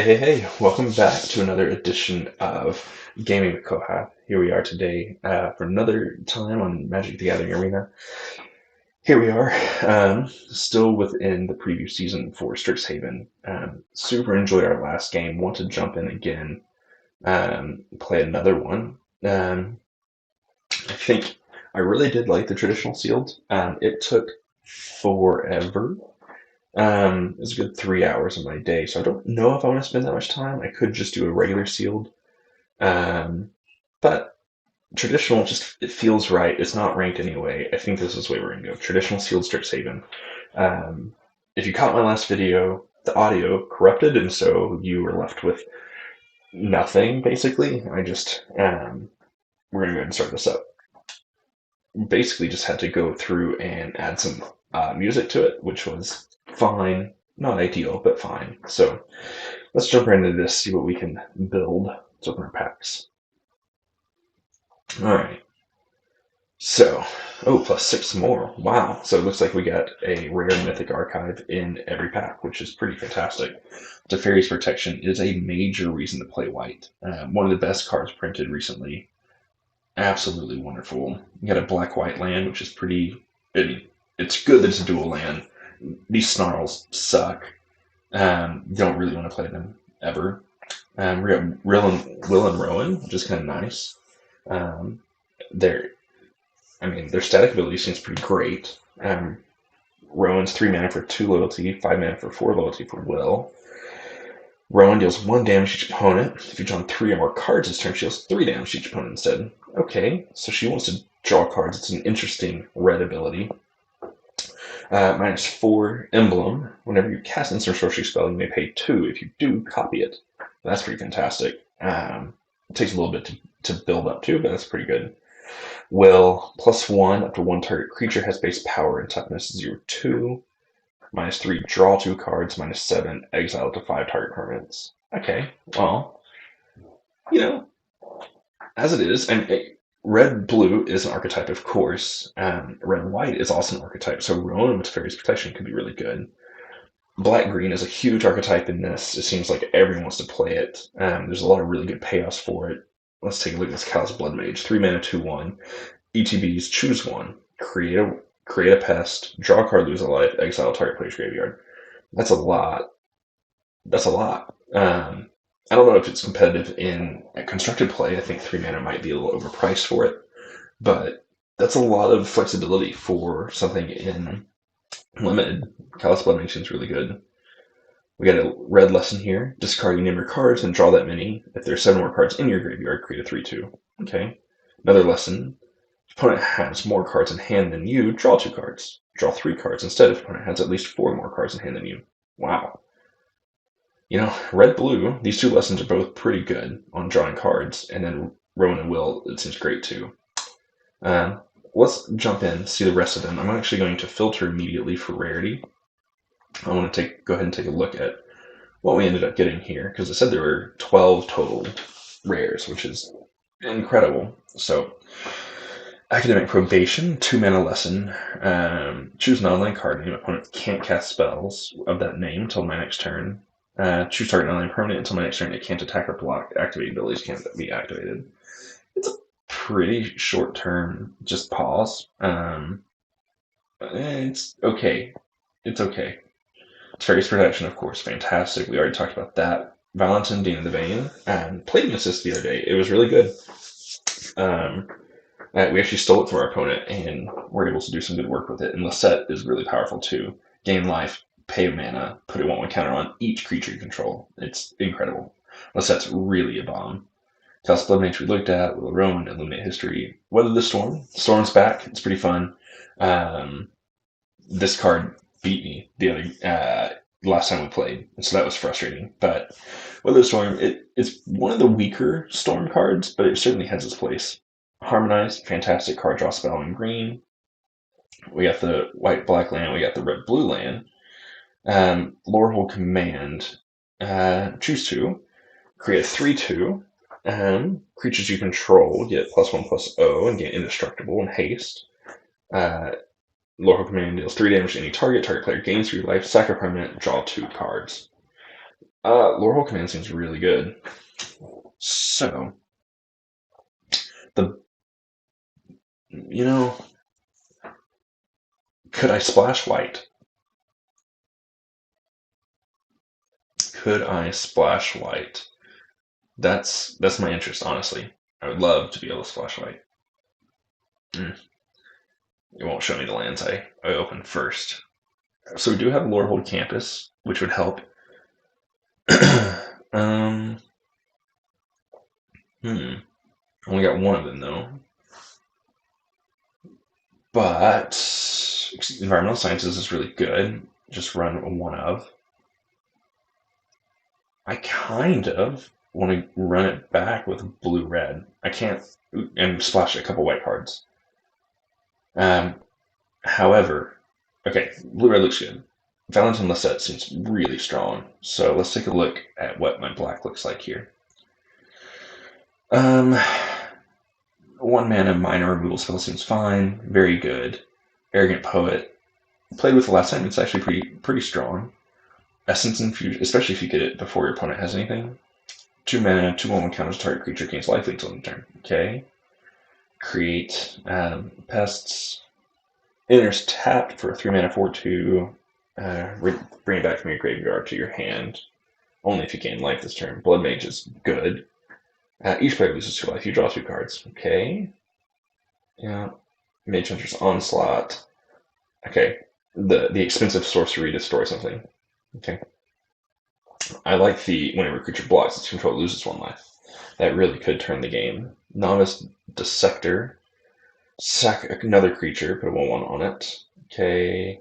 Hey, welcome back to another edition of Gaming with Kohath. Here we are today for another time on Magic the Gathering Arena. Here we are, still within the preview season for Strixhaven. Super enjoyed our last game, want to jump in again, play another one. I think I really did like the traditional sealed. It took forever. It was a good 3 hours of my day, so I don't know if I want to spend that much time. I could just do a regular sealed, but traditional just it feels right. It's not ranked anyway. I think this is the way we're gonna go. Traditional sealed Strixhaven. Um, if you caught my last video, the audio corrupted, and so you were left with nothing basically. We're gonna go ahead and start this up. Basically, just had to go through and add some music to it, which was fine. Not ideal, but fine. So let's jump right into this, see what we can build. Let's open our packs. All right. So, plus 6 more. Wow. So it looks like we got a rare mythic archive in every pack, which is pretty fantastic. Teferi's Protection is a major reason to play white. One of the best cards printed recently. Absolutely wonderful. You got a black-white land, which is pretty. It's good that it's a dual land. These snarls suck. You don't really want to play them ever. We got Will and Rowan, which is kind of nice. Their static ability seems pretty great. Rowan's 3 mana for 2 loyalty, 5 mana for 4 loyalty for Will. Rowan deals 1 damage to each opponent. If you draw 3 or more cards this turn, she deals 3 damage to each opponent instead. Okay, so she wants to draw cards. It's an interesting red ability. -4 Emblem. Whenever you cast an instant sorcery spell, you may pay 2. If you do, copy it. That's pretty fantastic. It takes a little bit to build up to, but that's pretty good. Will, +1, up to 1 target creature has base power and toughness 0/2. -3, draw 2 cards. -7, exile to 5 target permanents. Okay, well, as it is, and red-blue is an archetype, of course. Red-white is also an archetype, so Rowan with Teferi's Protection could be really good. Black-green is a huge archetype in this. It seems like everyone wants to play it. There's a lot of really good payoffs for it. Let's take a look at this Callous Blood Mage. 3 mana, 2/1. ETBs, choose one. Create a pest, draw a card, lose a life, exile target player's graveyard. That's a lot. I don't know if it's competitive in constructed play. I think 3 mana might be a little overpriced for it, but that's a lot of flexibility for something in limited. Callous Blood Mage seems really good. We got a red lesson here. Discard your name your cards and draw that many. If there's 7 more cards in your graveyard, create a 3/2. Okay. Another lesson. If opponent has more cards in hand than you, draw 2 cards. Draw 3 cards instead if opponent has at least 4 more cards in hand than you. Wow. Red-blue, these 2 lessons are both pretty good on drawing cards, and then Rowan and Will, it seems great too. Let's jump in, see the rest of them. I'm actually going to filter immediately for rarity. I want to go ahead and take a look at what we ended up getting here, because it said there were 12 total rares, which is incredible. So, Academic Probation, 2 mana lesson. Choose an online card name. Opponent can't cast spells of that name until my next turn. Choose target online permanent until my next turn. It can't attack or block. Activated abilities can't be activated. It's a pretty short term, just pause. It's okay. It's okay. Teferi's Protection, of course, fantastic. We already talked about that. Valentin, Dean of the Vein, played an assist the other day. It was really good. We actually stole it from our opponent, and we're able to do some good work with it. And Lisette is really powerful too. Gain life, pay mana, put a 1/1 counter on each creature you control. It's incredible. Lisette's really a bomb. Callous Blood Mage we looked at, Will Rowan, Illuminate History. Weather the Storm. Storm's back. It's pretty fun. This card beat me the other last time we played, and so that was frustrating. But Weather the Storm, it's one of the weaker Storm cards, but it certainly has its place. Harmonize, fantastic card draw spell in green. We got the white-black land, we got the red-blue land. Lorehold Command, choose 2, create a 3/2. Creatures you control get +1/+0 and get indestructible and haste. Lorehold Command deals 3 damage to any target. Target player gains 3 life. Sack a permanent. Draw 2 cards. Lorehole Command seems really good. So, you know, could I splash white? Could I splash white? That's my interest, honestly. I would love to be able to splash white. It won't show me the lands I open first. So we do have Lorehold Campus, which would help. um, Only got one of them though. But environmental sciences is really good. Just run one of. I kind of want to run it back with blue-red. I can't, and splash a couple white cards. However, okay, blue-red looks good. Valentin Lisette seems really strong. So let's take a look at what my black looks like here. 1 mana minor removal spell seems fine. Very good. Arrogant Poet. Played with the last time, it's actually pretty strong. Essence Infusion, especially if you get it before your opponent has anything. 2 mana, 2/1 counters target creature gains life until end turn. Okay. Create pests. Enters tapped for a 3 mana 4/2. Bring it back from your graveyard to your hand. Only if you gain life this turn. Blood Mage is good. Each player loses 2 life. You draw 2 cards. Okay. Yeah. Mage Hunter's Onslaught. Okay. The expensive sorcery destroy something. Okay. I like the whenever a creature blocks its control loses 1 life. That really could turn the game. Novice Dissector. Sack another creature, put a 1/1 on it. Okay.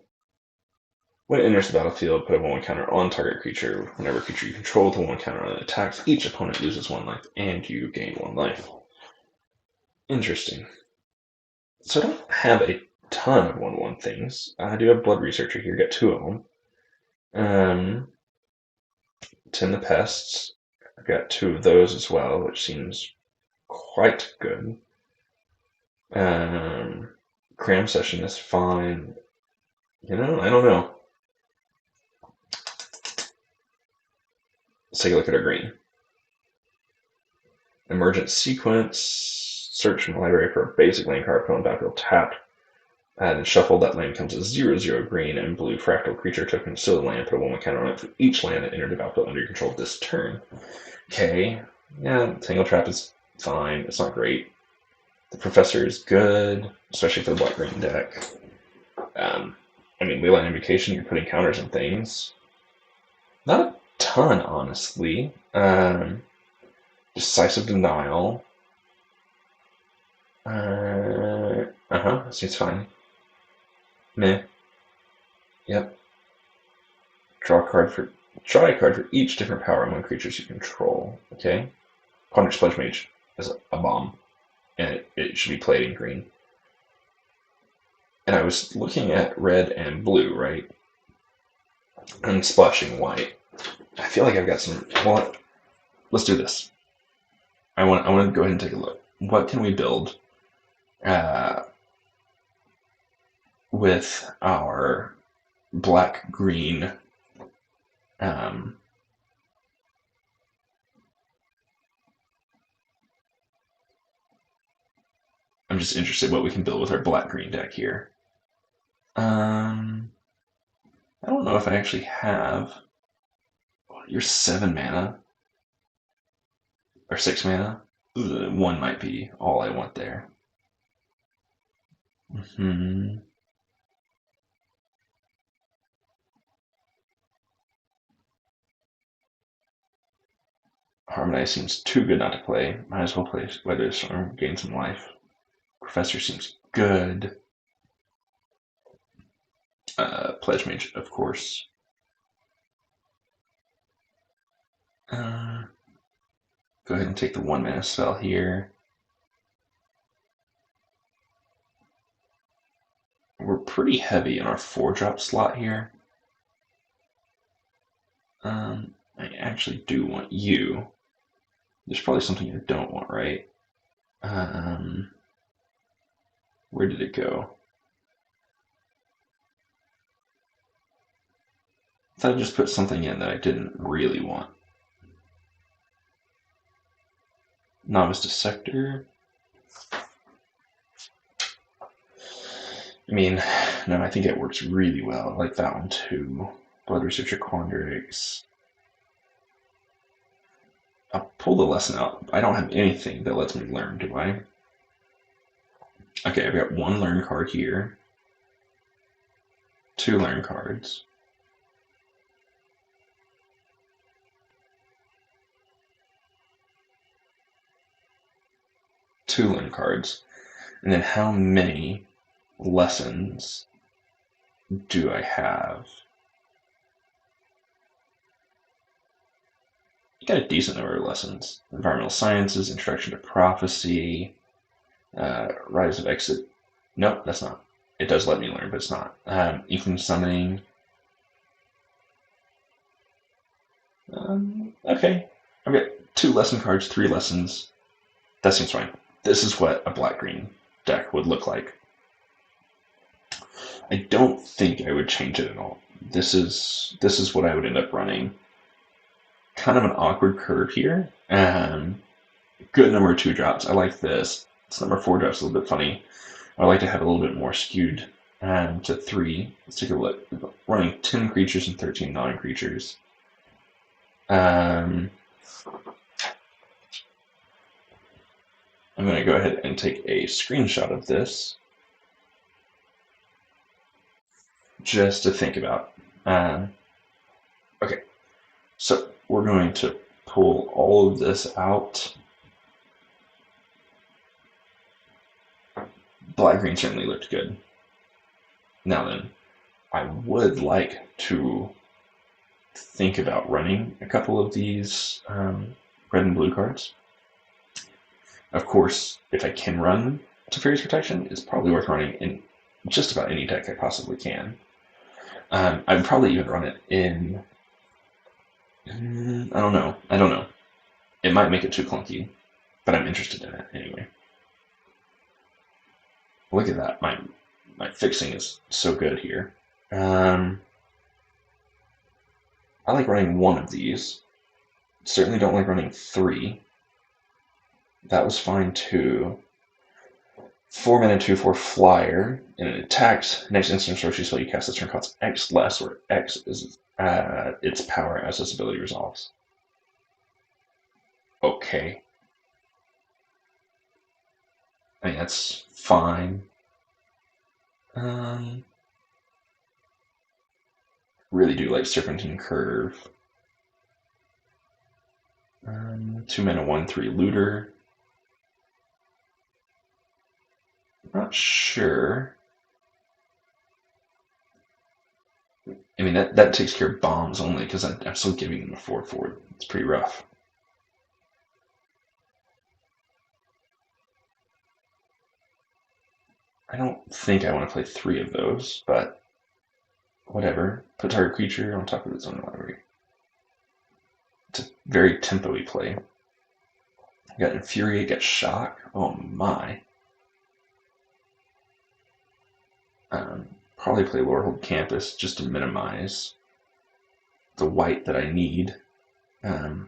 When it enters the battlefield, put a 1/1 counter on target creature. Whenever a creature you control with a 1 counter on it attacks, each opponent loses 1 life, and you gain 1 life. Interesting. So I don't have a ton of 1/1 things. I do have Blood Researcher here, got 2 of them. Tend the Pests. I've got 2 of those as well, which seems quite good. Cram Session is fine. I don't know. Let's take a look at our green. Emergent Sequence. Search from the library for a basic land card, put on battlefield tapped. Then shuffle. That land comes as 0/0 green and blue fractal creature token. Still the land, put a 1/1 counter on it for each land that entered the battlefield under your control this turn. Okay. Yeah, Tangle Trap is fine. It's not great. The Professor is good, especially for the black-green deck. Leyline Invocation, you're putting counters on things. Not a ton, honestly. Decisive Denial. Seems fine. Meh. Yep. Draw a card for each different power among creatures you control. Okay. Punish Pledge Mage is a bomb, and it should be played in green. And I was looking at red and blue, right? And splashing white. I feel like I've got some. Well, let's do this. I want to go ahead and take a look. What can we build with our black-green I'm just interested what we can build with our black-green deck here. I don't know if I actually have. You're 7 mana. Or 6 mana. 1 might be all I want there. Harmonize seems too good not to play. Might as well play Weather Storm, gain some life. Professor seems good. Pledge Mage, of course. Go ahead and take the 1 mana spell here. We're pretty heavy in our 4-drop slot here. I actually do want you. There's probably something I don't want, right? Where did it go? I thought I just put something in that I didn't really want. Novice Dissector. I mean, no, I think it works really well. I like that one too. Blood Researcher Quandrix. I'll pull the lesson out. I don't have anything that lets me learn, do I? Okay, I've got one learn card here. 2 learn cards. Two learn cards. And then how many lessons do I have? I got a decent number of lessons. Environmental Sciences, Introduction to Prophecy, Rise of Exit. Nope, that's not. It does let me learn, but it's not. Ethan Summoning. Okay. I've got 2 lesson cards, 3 lessons. That seems fine. This is what a black-green deck would look like. I don't think I would change it at all. This is what I would end up running. Kind of an awkward curve here. Good number of 2 drops. I like this. This number 4 drop's a little bit funny. I like to have a little bit more skewed to 3. Let's take a look. Running 10 creatures and 13 non-creatures. I'm going to go ahead and take a screenshot of this just to think about. Okay, so we're going to pull all of this out. Black-green certainly looked good. Now then, I would like to think about running a couple of these red and blue cards. Of course, if I can run Teferi's Protection, it's probably worth running in just about any deck I possibly can. I'd probably even run it in... I don't know. It might make it too clunky, but I'm interested in it anyway. Look at that. My fixing is so good here. I like running 1 of these. Certainly don't like running 3. That was fine too. 4 mana 2/4 flyer, and it attacks. Next instant sorcery spell you cast this turn costs X less, where X is its power as this ability resolves. Okay. I mean, that's fine. Really do like Serpentine Curve. 2 mana 1/3 Looter. Not sure. I mean, that takes care of bombs only, because I'm still giving them a 4/4. It's pretty rough. I don't think I want to play 3 of those, but whatever. Put target creature on top of its own library. It's a very tempo-y play. Got Infuriate, got Shock. Oh my. Probably play Lorehold Campus just to minimize the white that I need. I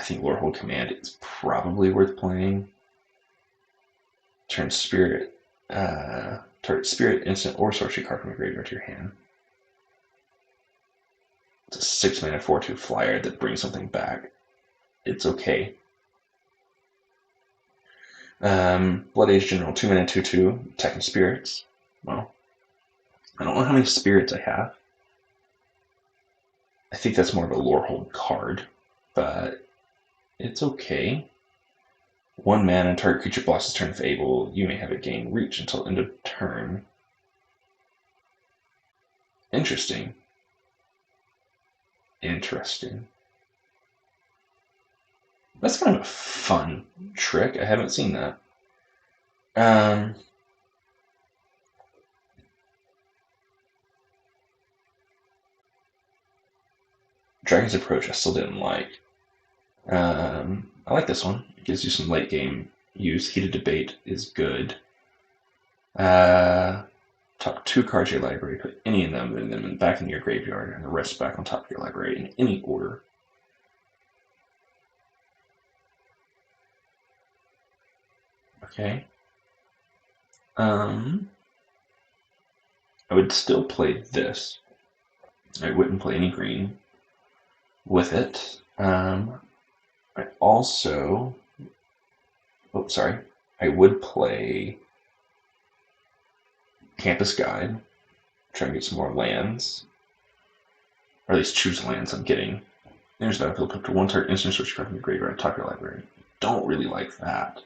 think Lorehold Command is probably worth playing. Turn Spirit, target Spirit, instant, or sorcery card from your graveyard to your hand. It's a 6 mana 4/2 flyer that brings something back. It's okay. Blood Age General, 2 mana 2/2, attacking spirits. Well, I don't know how many spirits I have. I think that's more of a Lorehold card, but it's okay. 1 mana, target creature blocks this turn if able. You may have it gain reach until end of turn. Interesting. That's kind of a fun trick. I haven't seen that. Dragon's Approach I still didn't like. I like this one. It gives you some late game use. Heated Debate is good. Top 2 cards of your library, put any of them in them back in your graveyard, and the rest back on top of your library in any order. Okay. I would still play this. I wouldn't play any green with it. I also, oh, sorry. I would play Campus Guide, try and get some more lands. Or at least choose lands I'm getting. There's battlefield, put to one target instant search card from your graveyard, top your library. Don't really like that.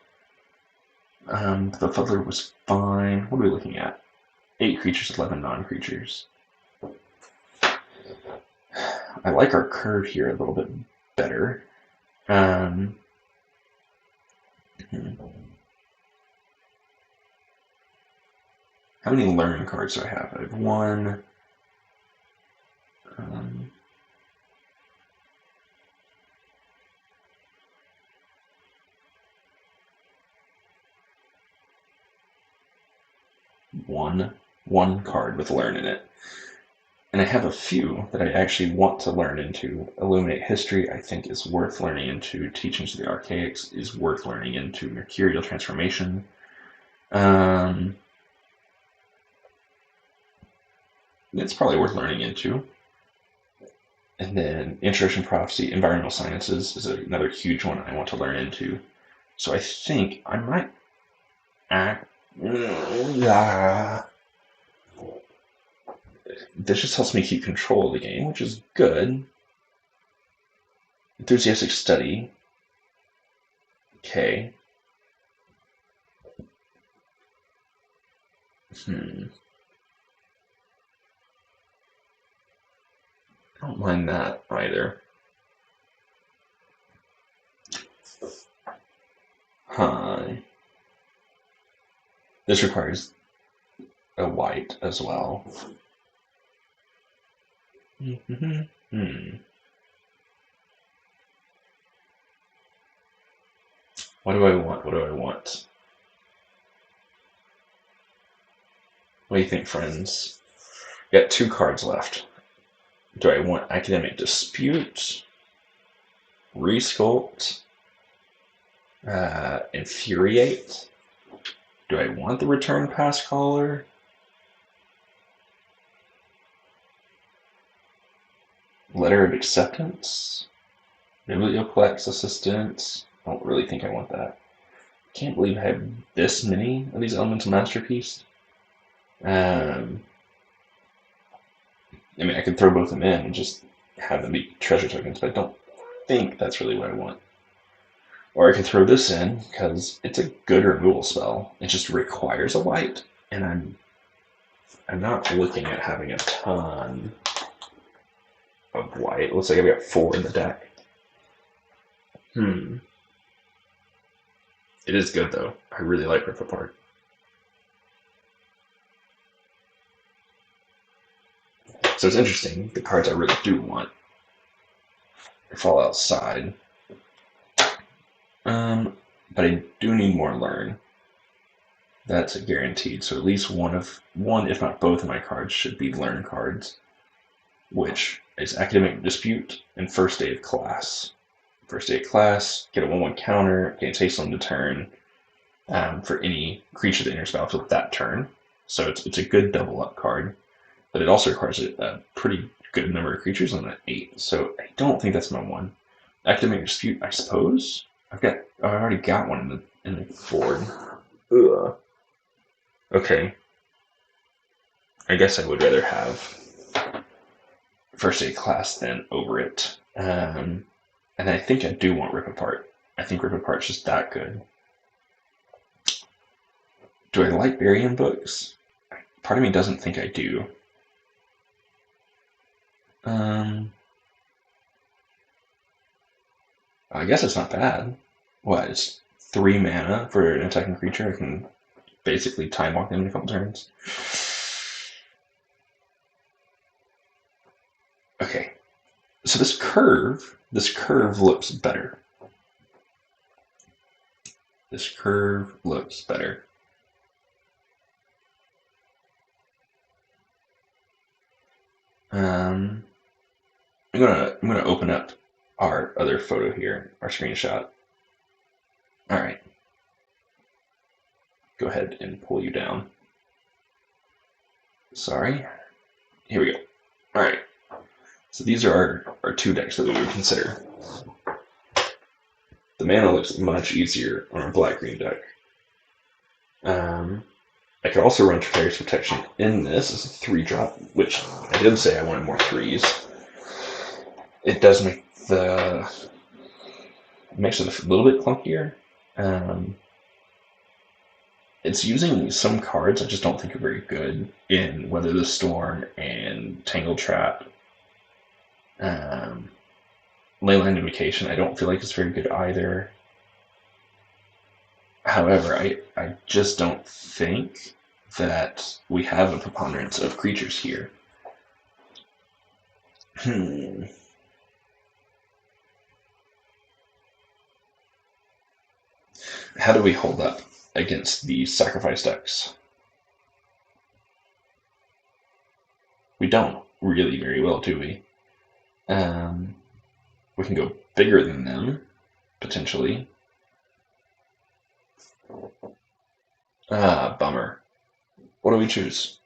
The Fuddler was fine. What are we looking at? 8 creatures, 11 non-creatures. I like our curve here a little bit better. How many learn cards do I have? I have one. One card with learn in it. And I have a few that I actually want to learn into. Illuminate History, I think, is worth learning into. Teachings of the Archaics is worth learning into. Mercurial Transformation. It's probably worth learning into. And then Introduction to Prophecy, Environmental Sciences is another huge one I want to learn into. So I think I might this just helps me keep control of the game, which is good. Enthusiastic Study. Okay. I don't mind that either. Hi. This requires a white as well. What do I want? What do I want? What do you think, friends? Got 2 cards left. Do I want Academic Dispute, Resculpt, Infuriate? Do I want the Return Pass Caller? Letter of Acceptance? Biblioplex Assistance? I don't really think I want that. Can't believe I have this many of these Elemental Masterpiece. I mean, I could throw both of them in and just have them be treasure tokens, but I don't think that's really what I want. Or I can throw this in, because it's a good removal spell. It just requires a white, and I'm not looking at having a ton of white. Looks like I've got 4 in the deck. It is good, though. I really like Rip Apart. So it's interesting, the cards I really do want fall outside. But I do need more learn. That's a guaranteed. So at least one, if not both of my cards should be learn cards, which is Academic Dispute and First Day of Class. First Day of Class, get a 1/1 counter, gains haste on the turn for any creature that enters battlefield that turn. So it's a good double up card, but it also requires a pretty good number of creatures on that 8. So I don't think that's my one. Academic Dispute, I suppose. I've already got one in the board. Ugh. Okay. I guess I would rather have First Aid Class than over it. And I think I do want Rip Apart. I think Rip Apart's just that good. Do I like Barium books? Part of me doesn't think I do. I guess it's not bad. What, it's 3 mana for an attacking creature? I can basically time walk them in a couple turns. Okay. So this curve looks better. This curve looks better. I'm gonna open up our other photo here, our screenshot. All right. go ahead and pull you down. Sorry. Here we go. All right. So these are our two decks that we would consider. The mana looks much easier on our black-green deck. I could also run Trifarious Protection in this as a 3-drop, which I did say I wanted more 3s. It does make makes it a little bit clunkier. It's using some cards I just don't think are very good in Weather the Storm and Tangle Trap. Leyline Invocation I don't feel like it's very good either. However, I just don't think that we have a preponderance of creatures here. How do we hold up against these sacrifice decks? We don't really very well, do we? We can go bigger than them, potentially. Bummer. What do we choose?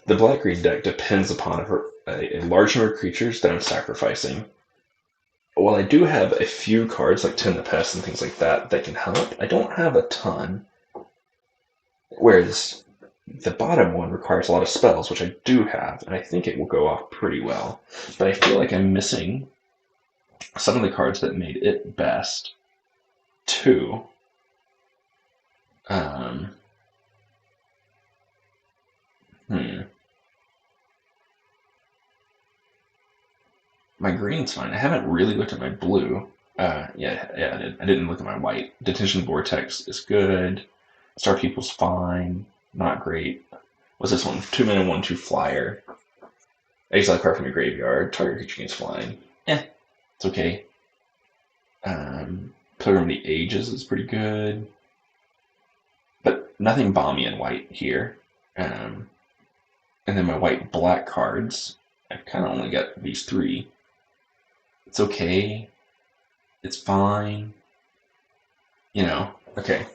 The black-green deck depends upon a large number of creatures that I'm sacrificing. While I do have a few cards like Tend the Pest and things like that that can help, I don't have a ton. Whereas the bottom one requires a lot of spells, which I do have, and I think it will go off pretty well. But I feel like I'm missing some of the cards that made it best, too. My green's fine. I haven't really looked at my blue. Yeah, I did. I didn't look at my white. Detention Vortex is good. Star People's fine. Not great. What's this one? 2 mana, 1/2 flyer. Exile card from your graveyard. Target creature gains flying. It's okay. Pilgrim of the Ages is pretty good. But nothing bomby in white here. And then my white-black cards, I've kind of only got these 3. It's okay. It's fine. Okay.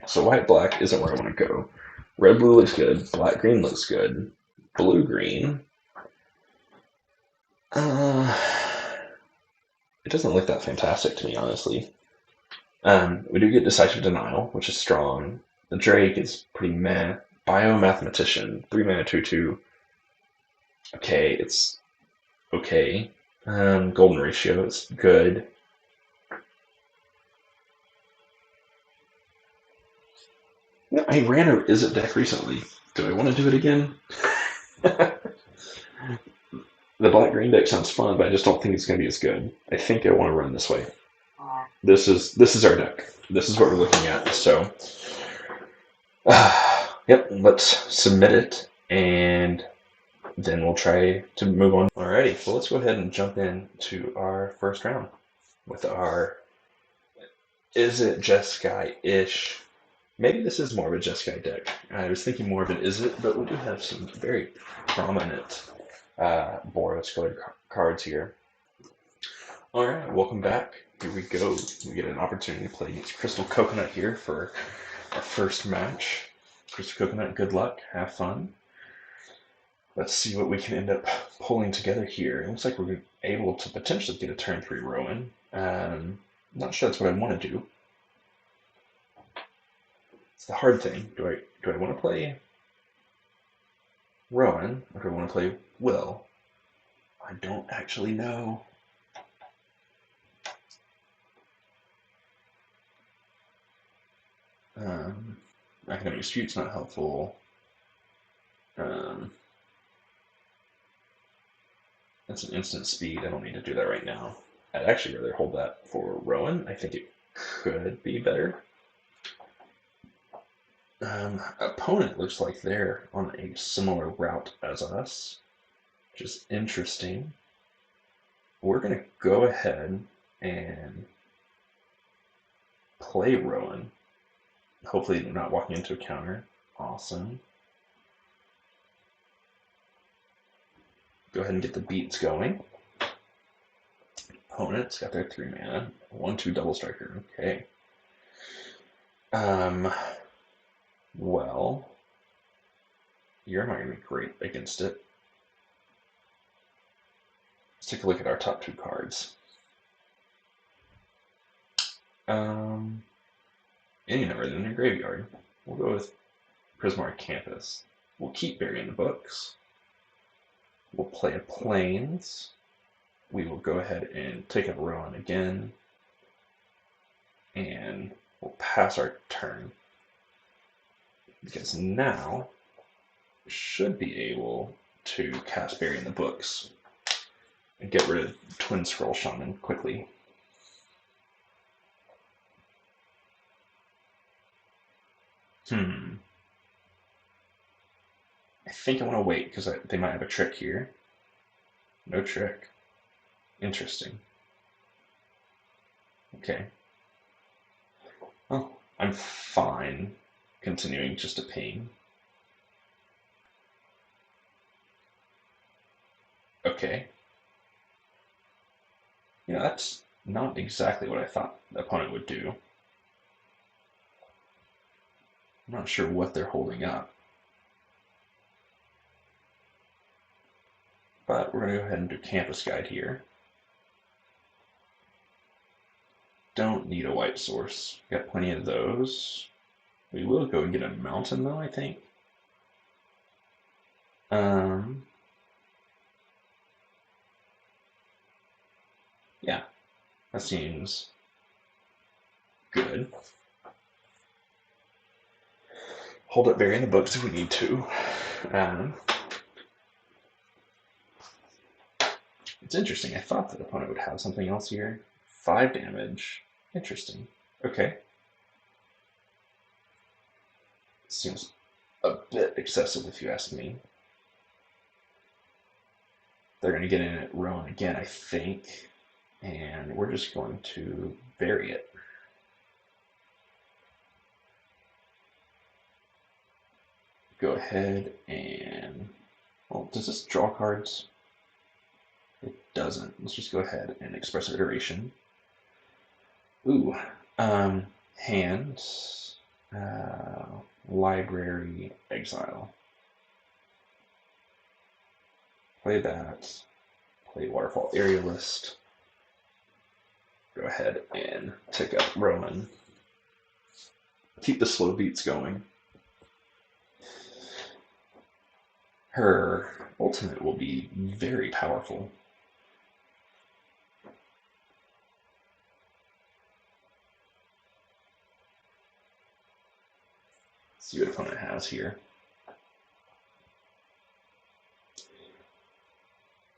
So white-black isn't where I want to go. Red-blue looks good. Black-green looks good. Blue-green. It doesn't look that fantastic to me, honestly. We do get Decisive Denial, which is strong. The Drake is pretty meh. Biomathematician, 3 mana, 2/2. Okay, it's okay. Golden Ratio is good. I ran an Izzet deck recently. Do I want to do it again? The black-green deck sounds fun, but I just don't think it's going to be as good. I think I want to run this way. This is our deck. This is what we're looking at. So, yep, let's submit it, and then we'll try to move on. Alrighty, well, let's go ahead and jump into our first round with our Izzet Jeskai-ish. Maybe this is more of a Jeskai deck. I was thinking more of an Izzet, but we do have some very prominent Boros colored cards here. Alright, welcome back. Here we go. We get an opportunity to play against Crystal Coconut here for our first match. Crystal Coconut, good luck. Have fun. Let's see what we can end up pulling together here. It looks like we're able to potentially get a turn 3 Rowan. Not sure that's what I want to do. It's the hard thing. Do I want to play Rowan or do I want to play Will? I don't actually know. Academic Dispute's not helpful. That's an instant speed. I don't need to do that right now. I'd actually rather hold that for Rowan. I think it could be better. Opponent looks like they're on a similar route as us, which is interesting. We're going to go ahead and play Rowan. Hopefully they're not walking into a counter. Awesome. go ahead and get the beats going. Opponent's got their 3 mana, 1/2 double striker. Okay. Well, you're not going to be great against it. Let's take a look at our top 2 cards. Any number in your graveyard. We'll go with Prismark Campus. We'll keep burying the books. We'll play a Plains. We will go ahead and take up Rowan again. And we'll pass our turn. Because now we should be able to cast Bury in the Books and get rid of Twin Scroll Shaman quickly. I think I want to wait because they might have a trick here. No trick. Interesting. Okay. Oh, I'm fine continuing just to ping. Okay. Yeah, that's not exactly what I thought the opponent would do. I'm not sure what they're holding up. But we're going to go ahead and do Campus Guide here. Don't need a white source. Got plenty of those. We will go and get a mountain though, I think. Yeah, that seems good. Hold up Bury in the Books if we need to. It's interesting. I thought that the opponent would have something else here. 5 damage. Interesting. Okay. Seems a bit excessive if you ask me. They're going to get in at Rowan again, I think. And we're just going to bury it. Go ahead and... Well, does this draw cards? It doesn't. Let's just go ahead and Expressive Iteration. Ooh. Hands. Library. Exile. Play that. Play Waterfall Aerialist. Go ahead and take up Rowan. Keep the slow beats going. Her ultimate will be very powerful. Let's see what opponent has here.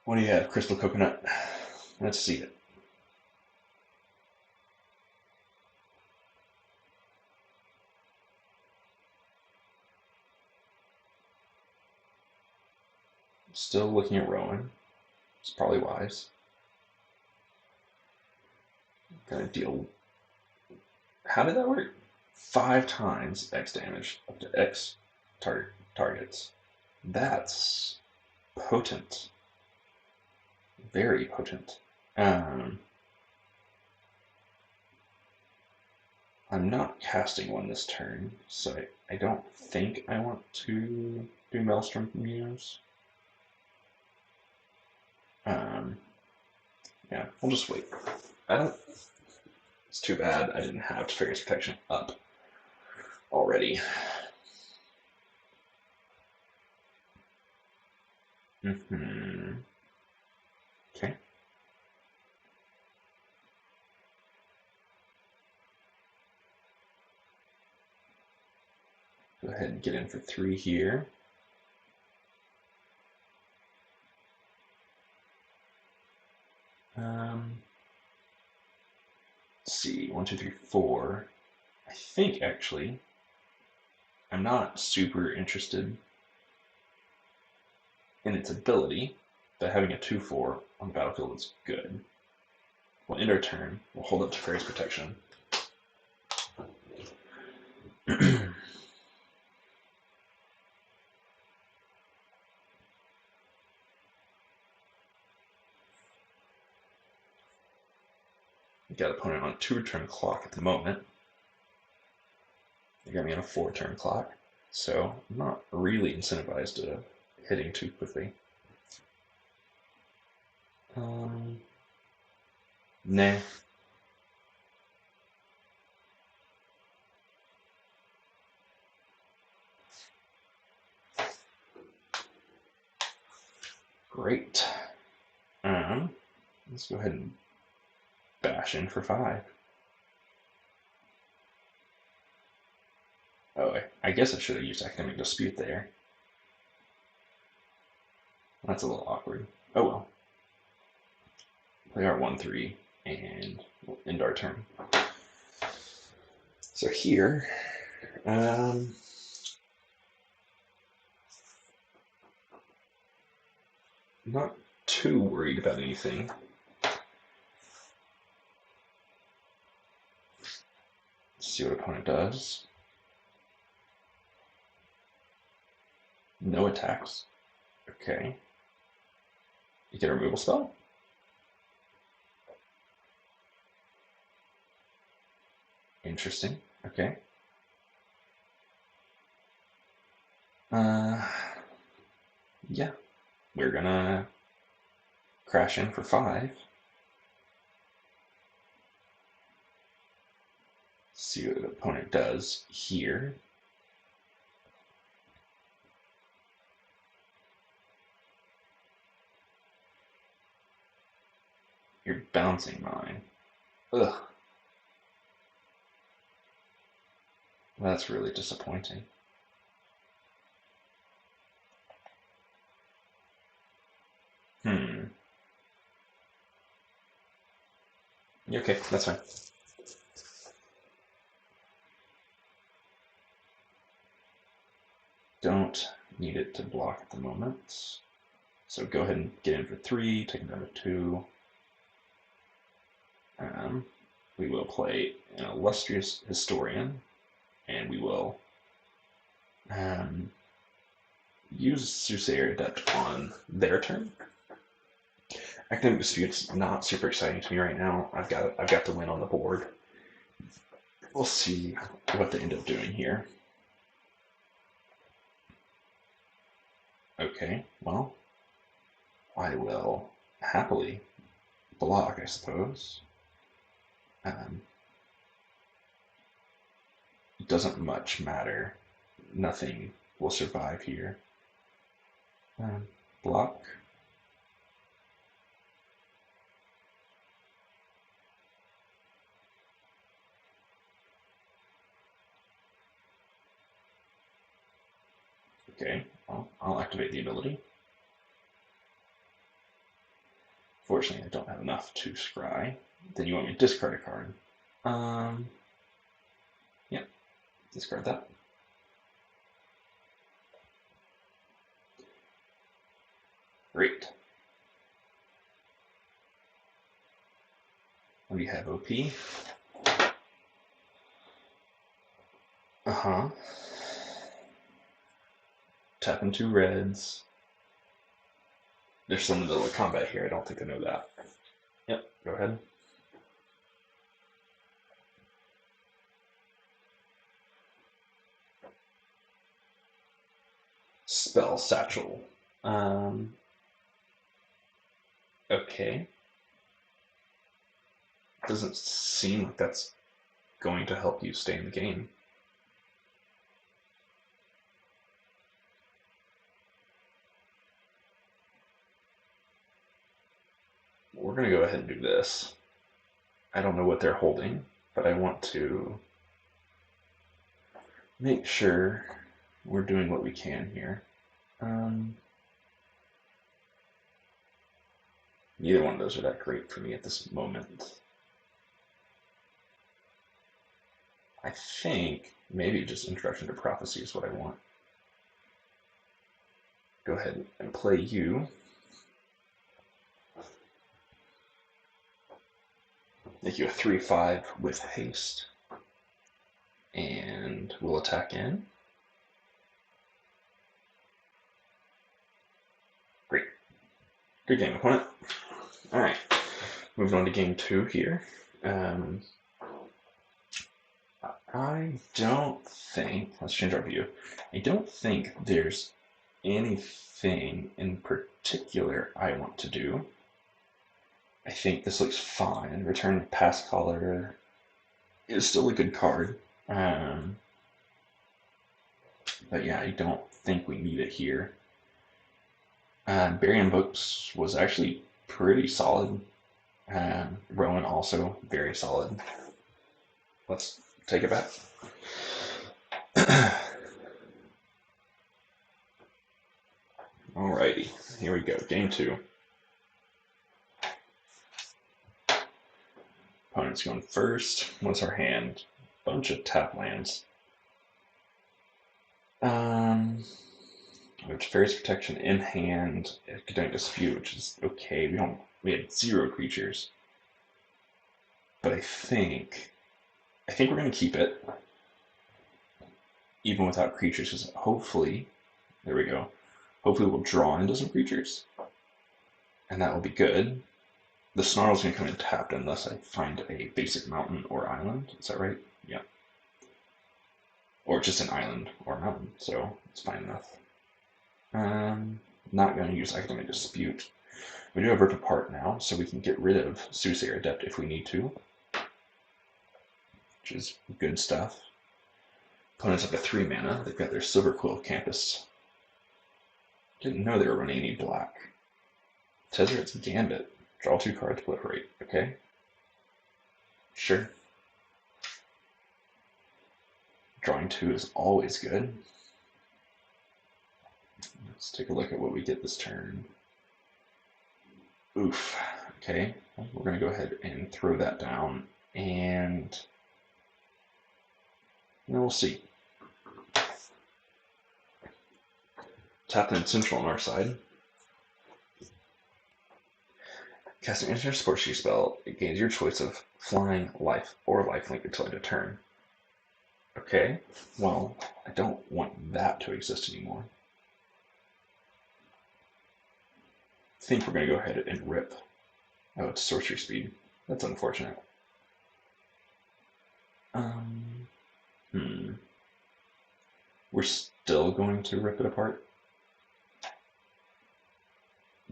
What do you have, Crystal Coconut? Let's see it. Still looking at Rowan. It's probably wise. Gonna deal. How did that work? 5 times X damage up to X targets. That's potent. Very potent. I'm not casting one this turn, so I don't think I want to do Maelstrom Muse. Yeah, we'll just wait. It's too bad I didn't have Teferi's Protection up already. Okay. Go ahead and get in for 3 here. Let's see, 1, 2, 3, 4. I think actually, I'm not super interested in its ability, but having a 2/4 on the battlefield is good. We'll end our turn. We'll hold up Teferi's Protection. got opponent on a 2-turn clock at the moment. They got me on a 4-turn clock, so I'm not really incentivized to hitting too quickly. Nah. Great. Let's go ahead and bash in for 5. Oh, I guess I should have used Academic Dispute there. That's a little awkward. Oh well. Play our 1-3 and we'll end our turn. So here, not too worried about anything. Let's see what opponent does. No attacks. Okay. You get a removal spell? Interesting. Okay. Yeah. We're gonna crash in for 5. See what the opponent does here. You're bouncing mine. Ugh. That's really disappointing. Okay, that's fine. Don't need it to block at the moment. So go ahead and get in for 3, take him down to 2. We will play an Illustrious Historian, and we will use Soothsayer Adept on their turn. Academic Dispute's not super exciting to me right now. I've got the win on the board. We'll see what they end up doing here. Okay, well, I will happily block, I suppose. It doesn't much matter. Nothing will survive here. Block. Okay, well, I'll activate the ability. Fortunately, I don't have enough to scry. Then you want me to discard a card. Yeah, discard that. Great. We have OP. Tap in 2 reds. There's some in the middle of combat here. I don't think I know that. Yep, go ahead. Spell Satchel. Okay. Doesn't seem like that's going to help you stay in the game. We're going to go ahead and do this. I don't know what they're holding, but I want to make sure we're doing what we can here. Neither one of those are that great for me at this moment. I think maybe just Introduction to Prophecy is what I want. Go ahead and play you. Make you a 3/5 with haste. And we'll attack in. Great. Good game, opponent. Alright. Moving on to game 2 here. Um, I don't think, let's change our view. I don't think there's anything in particular I want to do. I think this looks fine. Return Pass Caller is still a good card. But yeah, I don't think we need it here. Burying Books was actually pretty solid. Rowan also very solid. Let's take it back. Alrighty, here we go. Game 2. Opponent's going first. What's our hand? Bunch of tap lands. Which Fairy's Protection in hand, Academic Dispute, which is okay. We had 0 creatures. But I think we're gonna keep it. Even without creatures, because hopefully, there we go. Hopefully we'll draw into some creatures. And that will be good. The Snarl's gonna come in tapped unless I find a basic mountain or island. Is that right? Yeah. Or just an island or mountain, so it's fine enough. Not going to use Academic Dispute. We do have Rip Apart now, so we can get rid of Soothsayer Adept if we need to, which is good stuff. Opponents have a 3 mana. They've got their Silver Quill Campus. Didn't know they were running any black. Tezzeret's Gambit. Draw 2 cards, proliferate. Okay. Sure. Drawing 2 is always good. Let's take a look at what we get this turn. Oof. Okay. We're going to go ahead and throw that down, and then we'll see. Tapland Central on our side. Cast an instant sorcery spell. It gains your choice of flying, life, or lifelink until end of turn. Okay, well, I don't want that to exist anymore. I think we're going to go ahead and rip. Oh, it's sorcery speed. That's unfortunate. We're still going to rip it apart.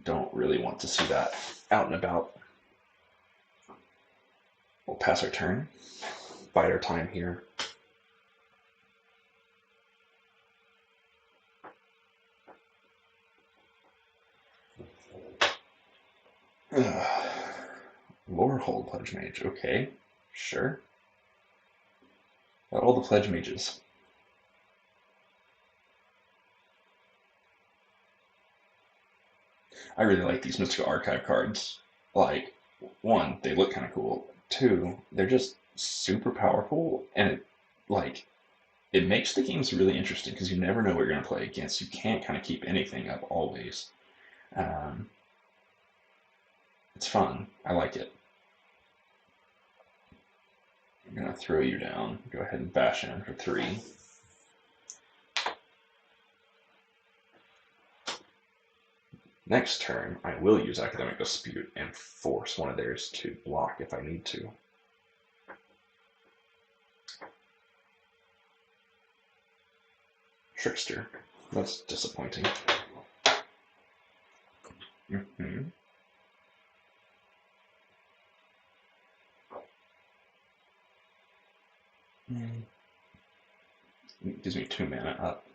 Don't really want to see that out and about. We'll pass our turn. Bide our time here. Lorehold Pledge Mage. Okay, sure. Got all the Pledge Mages. I really like these Mystical Archive cards. Like, 1, they look kind of cool. 2, they're just super powerful, and it makes the games really interesting because you never know what you're going to play against. You can't kind of keep anything up always. It's fun. I like it. I'm going to throw you down. Go ahead and bash in for 3. Next turn, I will use Academic Dispute and force one of theirs to block if I need to. Trickster. That's disappointing. It gives me 2 mana up.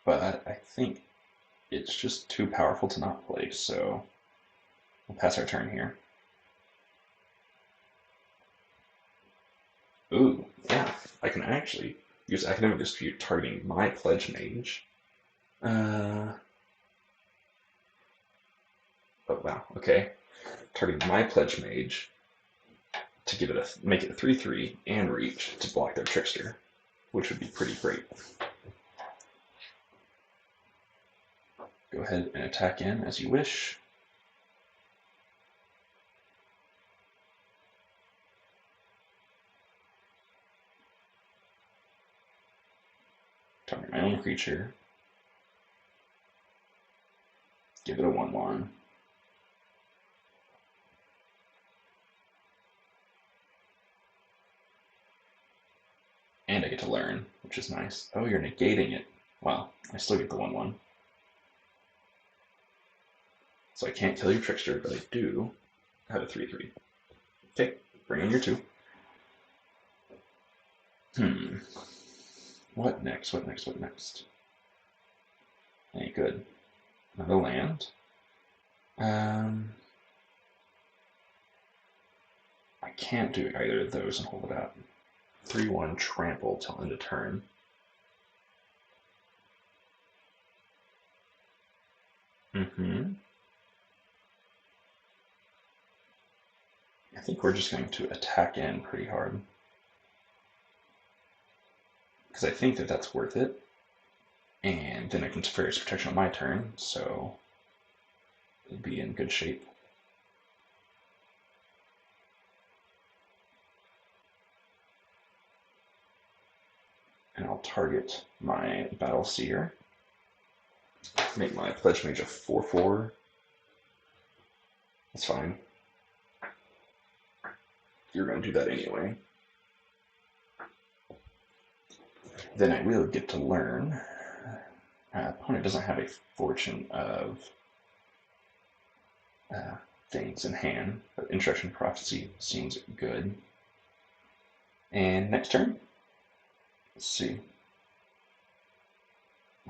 But I think it's just too powerful to not play, so we'll pass our turn here. Ooh, yeah, I can actually use Academic Dispute targeting my Pledge Mage. Oh wow, okay. Targeting my Pledge Mage to give it make it a 3/3 and reach to block their Trickster, which would be pretty great. Go ahead and attack in as you wish. Target my own creature. Give it a 1/1. get to learn, which is nice. Oh, you're negating it. Well, I still get the 1/1. So I can't kill your Trickster, but I do have a 3/3. Okay, bring in your 2. What next? What next? What next? Ain't good. Another land. I can't do either of those and hold it up. 3/1 trample till end of turn. I think we're just going to attack in pretty hard. Because I think that that's worth it. And then I can Teferi's Protection on my turn, so it'd be in good shape. And I'll target my Battle Seer. Make my Pledge Mage a 4/4. That's fine. You're going to do that anyway. Then I will get to learn. Opponent doesn't have a fortune of things in hand, but Instruction Prophecy seems good. And next turn, let's see.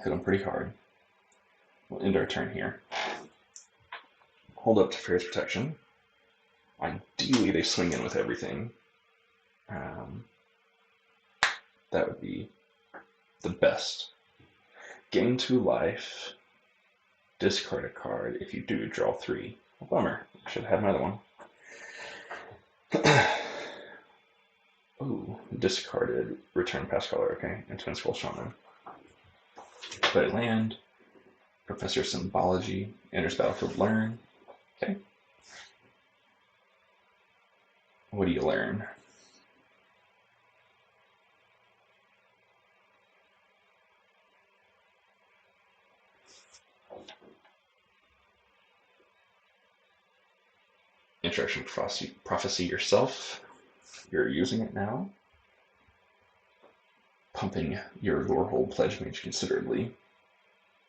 Hit them pretty hard. We'll end our turn here. Hold up Teferi's Protection. Ideally, they swing in with everything. That would be the best. Gain 2 life. Discard a card. If you do, draw 3. Oh, bummer. I should have had another one. Ooh, discarded. Return past color. Okay, and Twin Skull Shaman. Play land. Professor Symbology. Enters battlefield. Learn. Okay. What do you learn? Instruction Prophecy yourself. You're using it now. Pumping your Lorehold Pledge Mage considerably.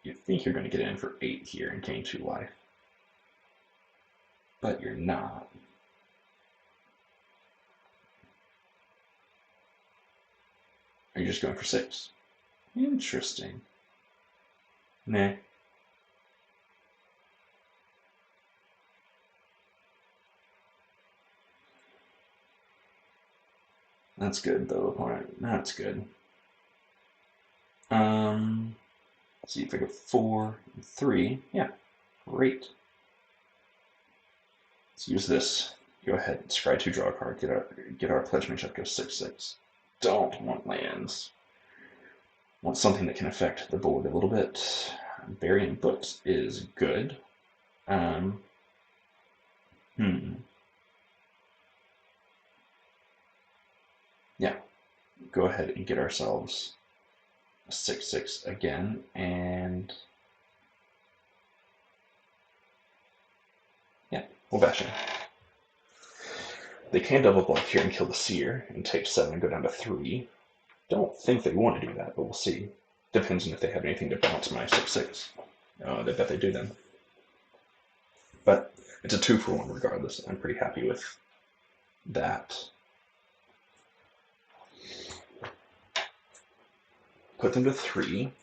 You think you're going to get in for 8 here and gain 2 life. But you're not. Are you just going for 6? Interesting. Nah. That's good, though, opponent. That's good. Let's see if I go 4 and 3. Yeah, great. Let's use this. Go ahead, scry 2, draw a card, get our Pledge Mage up to 6/6. Don't want lands. Want something that can affect the board a little bit. Burying Books is good. Yeah, go ahead and get ourselves a 6/6 again, and yeah, we'll bash in. They can double block here and kill the Seer and take 7 and go down to 3. Don't think they want to do that, but we'll see. Depends on if they have anything to bounce my 6/6. I bet they do then. But it's a 2-for-1 regardless. I'm pretty happy with that. Put them to 3.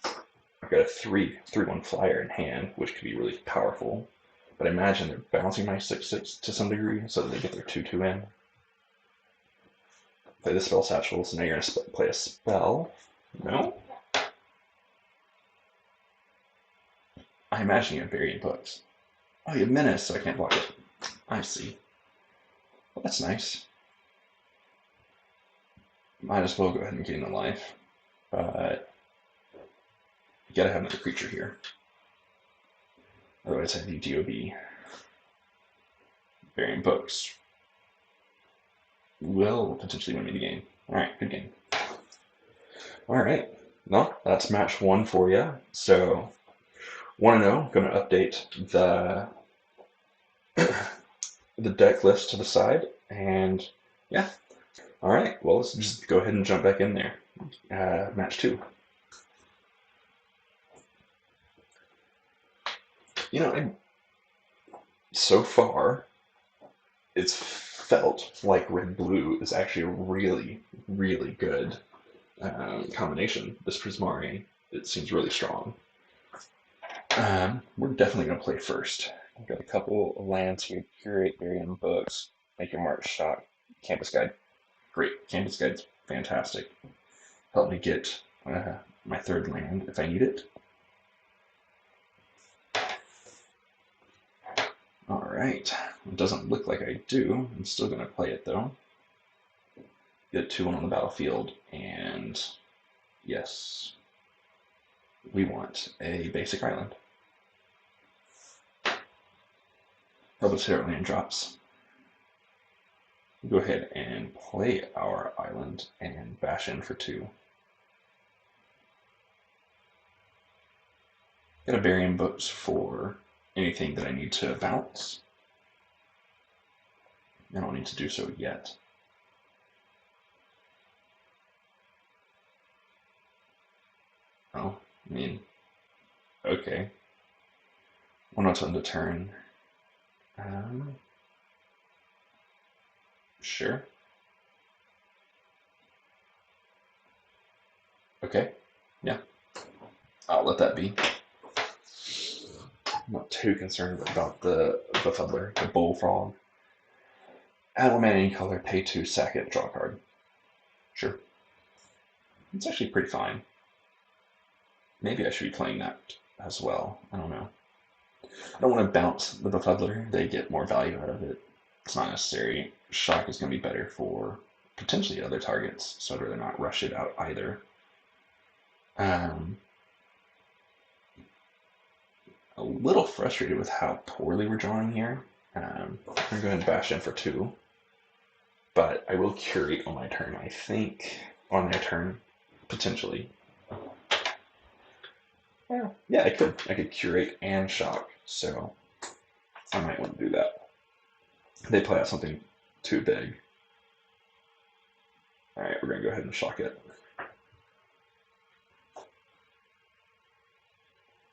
I've got a 3/1 flyer in hand, which could be really powerful. But I imagine they're bouncing my 6/6 to some degree so that they get their 2/2 in. Play the Spell Satchel, so now you're going to play a spell. No? I imagine you have Burying Books. Oh, you have Menace, so I can't block it. I see. Well, that's nice. Might as well go ahead and gain the life. But you gotta have another creature here. Otherwise, I have DOB. Burying Books will potentially win me the game. Alright, good game. Alright, well, that's match 1 for you. So, want to know? Going to update the deck list to the side, and yeah, All right, well, let's just go ahead and jump back in there. Match 2. You know, so far, it's felt like red-blue is actually a really, really good combination. This Prismari, it seems really strong. We're definitely going to play first. We've got a couple of lands here. Curate, Variant Books, Make Your Mark Shock, Campus Guide. Great. Campus Guide's fantastic. Help me get my third land if I need it. Alright. It doesn't look like I do. I'm still going to play it though. Get 2-1 on the battlefield, and yes, we want a basic island. Help us hit our land drops. Go ahead and play our island and bash in for 2. Got a Burying Books for anything that I need to bounce. I don't need to do so yet. Oh, I mean, okay. 1 on to turn. Sure. Okay, yeah. I'll let that be. I'm not too concerned about the Befuddler, the Bullfrog. Add 1 mana any color, pay 2, sack it, draw a card. Sure. It's actually pretty fine. Maybe I should be playing that as well. I don't know. I don't want to bounce the Befuddler. They get more value out of it. It's not necessary. Shock is going to be better for potentially other targets, so I'd rather not rush it out either. A little frustrated with how poorly we're drawing here. I'm going to go ahead and bash in for 2. But I will curate on my turn, I think. On my turn, potentially. Yeah, I could. I could curate and shock, so I might want to do that. They play out something too big. Alright, we're going to go ahead and shock it.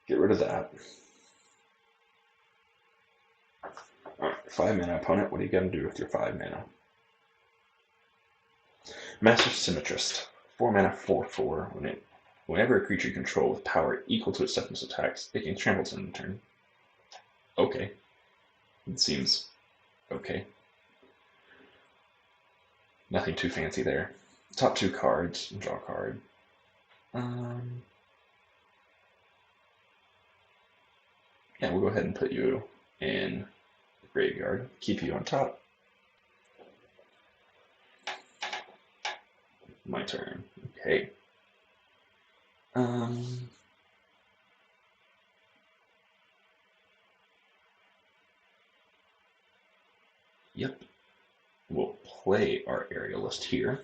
Get rid of that. Alright, 5 mana opponent, what are you going to do with your 5 mana? Master Symmetrist. 4 mana, 4/4. Whenever a creature you control with power equal to its toughness attacks, it can trample to end the turn. Okay. It seems okay. Nothing too fancy there. Top 2 cards, draw a card. Yeah, we'll go ahead and put you in the graveyard. Keep you on top. My turn. Okay. Yep. We'll play our Aerialist here.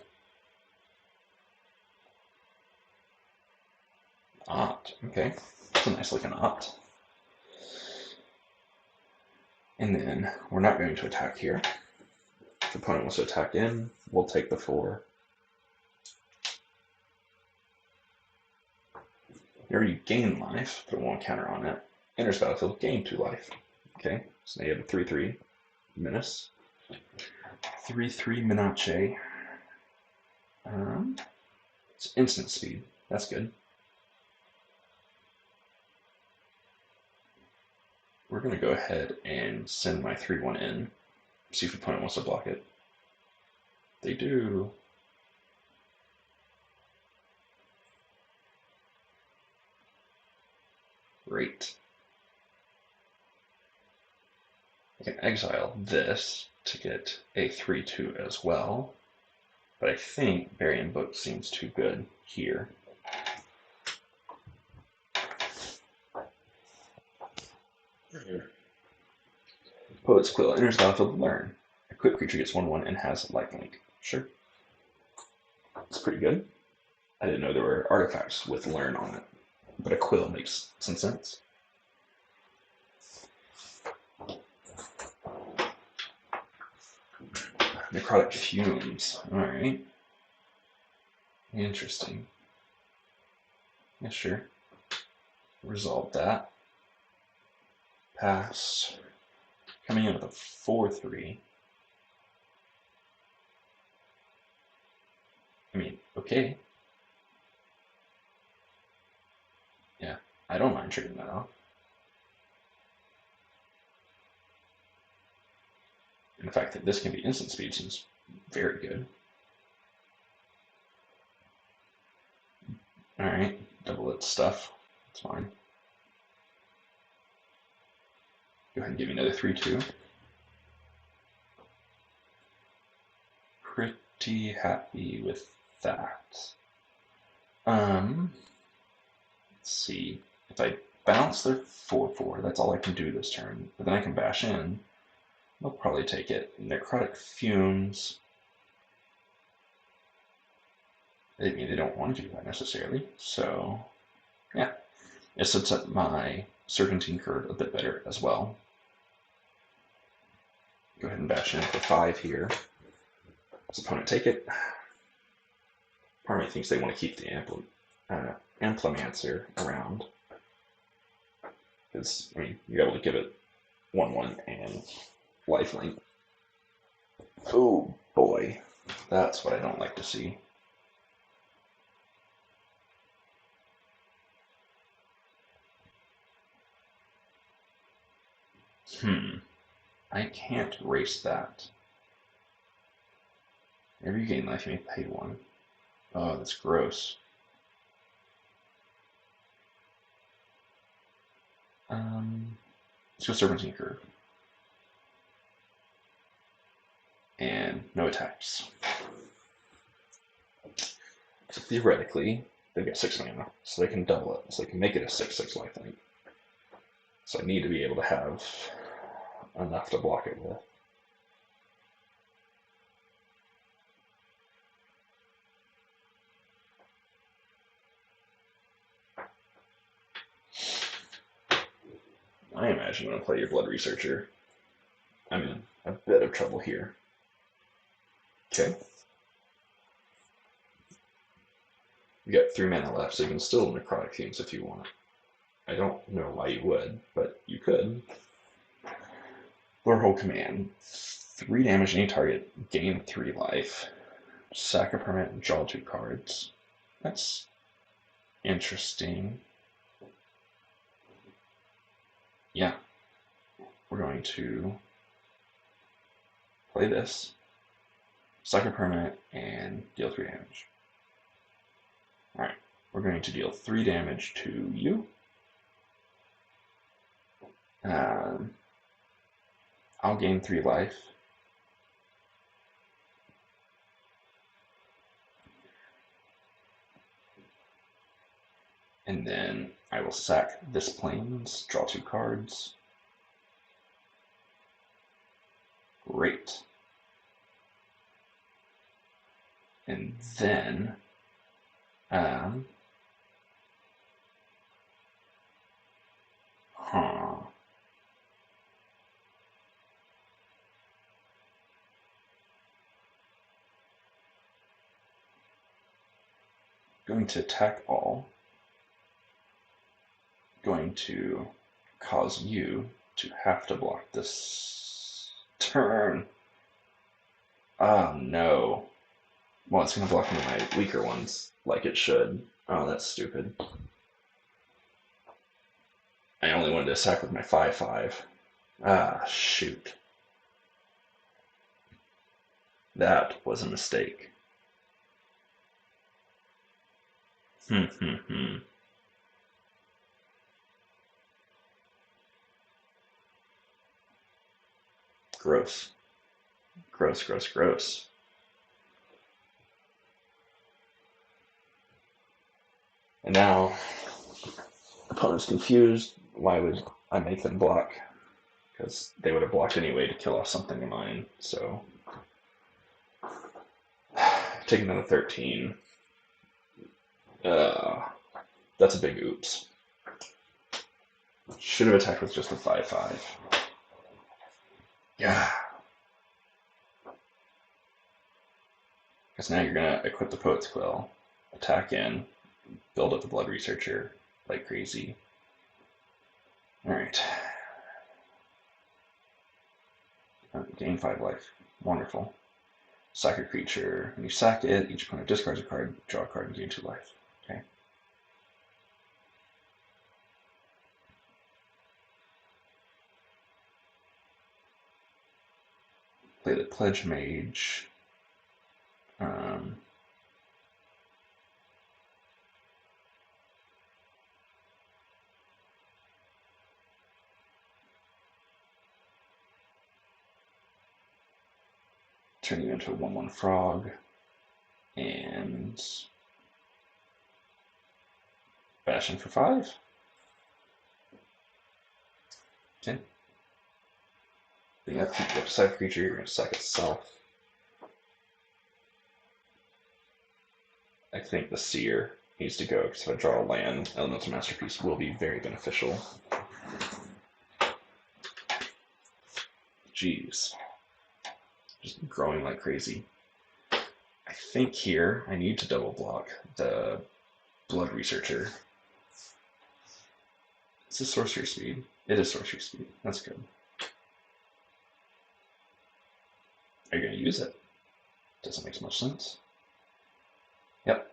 Opt. Okay. That's a nice looking opt. And then we're not going to attack here. If the opponent wants to attack in, we'll take the 4. You already gain life, put a 1 counter on it. Enters battlefield, gain 2 life. Okay, so now you have a 3/3 Menace. 3/3 Menace. It's instant speed. That's good. We're going to go ahead and send my 3/1 in. See if the opponent wants to block it. They do. Great. I can exile this to get a 3/2 as well, but I think Burying Book seems too good here. Poet's Quill enters battlefield, learn. Equipped creature gets 1/1 and has lifelink. Sure. It's pretty good. I didn't know there were artifacts with learn on it, but a quill makes some sense. Necrotic Fumes. Alright. Interesting. Yeah, sure. Resolve that. Pass. Coming in with a 4/3. I mean, okay. Yeah, I don't mind trading that off. And the fact that this can be instant speed seems very good. Alright, double its stuff. That's fine. Go ahead and give me another 3/2. Pretty happy with that. Let's see. If I bounce their 4/4, that's all I can do this turn. But then I can bash in. They'll probably take it. Necrotic Fumes. I mean, they don't want to do that necessarily. So, yeah. It sets up my Serpentine curve a bit better as well. Go ahead and bash in for 5 here. Does opponent take it? Part of me thinks they want to keep the Amplimancer around. Because, I mean, you're able to give it 1/1 and lifelink. Oh boy, that's what I don't like to see. I can't erase that. Every you gain life, you may pay 1. Oh, that's gross. Let's go Serpentine Curve. And no attacks. So theoretically, they've got 6 mana, so they can double it. So they can make it a 6/6 lifelink. So I need to be able to have enough to block it with. I imagine I'm going to play your Blood Researcher. I'm in a bit of trouble here. Okay. You got 3 mana left, so you can still Necrotic Fumes if you want. I don't know why you would, but you could. Blurhole Command. 3 damage to any target, gain 3 life. Sack a permanent and draw 2 cards. That's interesting. Yeah. We're going to play this. Sack a permanent and deal 3 damage. Alright, we're going to deal 3 damage to you. I'll gain 3 life. And then I will sack this Plains, draw 2 cards. Great. And then going to attack all. Going to cause you to have to block this turn. Oh no. Well, it's going to block me my weaker ones like it should. Oh, that's stupid. I only wanted to sack with my 5/5. Ah, shoot. That was a mistake. Gross. Gross, gross, gross. And now, opponent's confused. Why would I make them block? Because they would have blocked anyway to kill off something of mine. So, taking another 13. That's a big oops. Should have attacked with just a 5/5. Yeah. Because now you're going to equip the Poet's Quill, attack in, build up the Blood Researcher like crazy. Alright. Gain 5 life. Wonderful. Sack your creature. When you sack it, each opponent discards a card, draw a card, and gain 2 life. Okay. Play the Pledge Mage. Turn you into a 1/1 frog. And Bastion for 5. Okay. Then you have to keep the upside creature, you're going to sack itself. I think the Seer needs to go because if I draw a land, Elemental Masterpiece will be very beneficial. Jeez. Just growing like crazy. I think here I need to double block the Blood Researcher. Is this sorcery speed? It is sorcery speed. That's good. Are you going to use it? Doesn't make so much sense. Yep.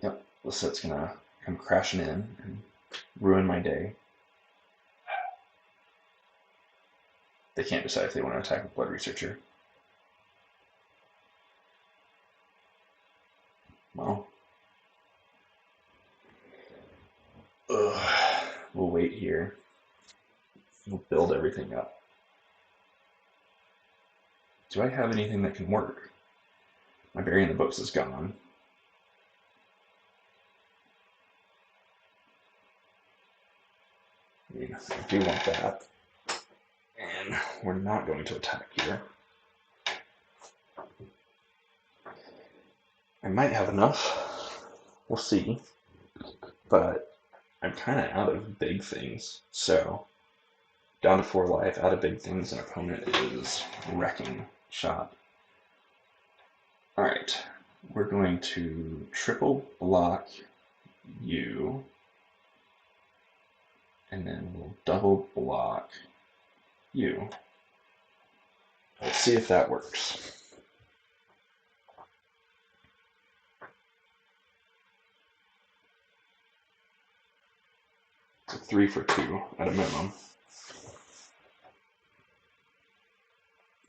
Yep. Lisset's going to come crashing in and ruin my day. They can't decide if they want to attack with Blood Researcher. Well. We'll wait here. We'll build everything up. Do I have anything that can work? My Bury in the Books is gone. I do want that. And we're not going to attack here. I might have enough. We'll see. But I'm kind of out of big things. So, down to 4 life, out of big things, and opponent is wrecking shop. Alright, we're going to triple block you, and then we'll double block you. Let's see if that works. It's a 3 for 2 at a minimum.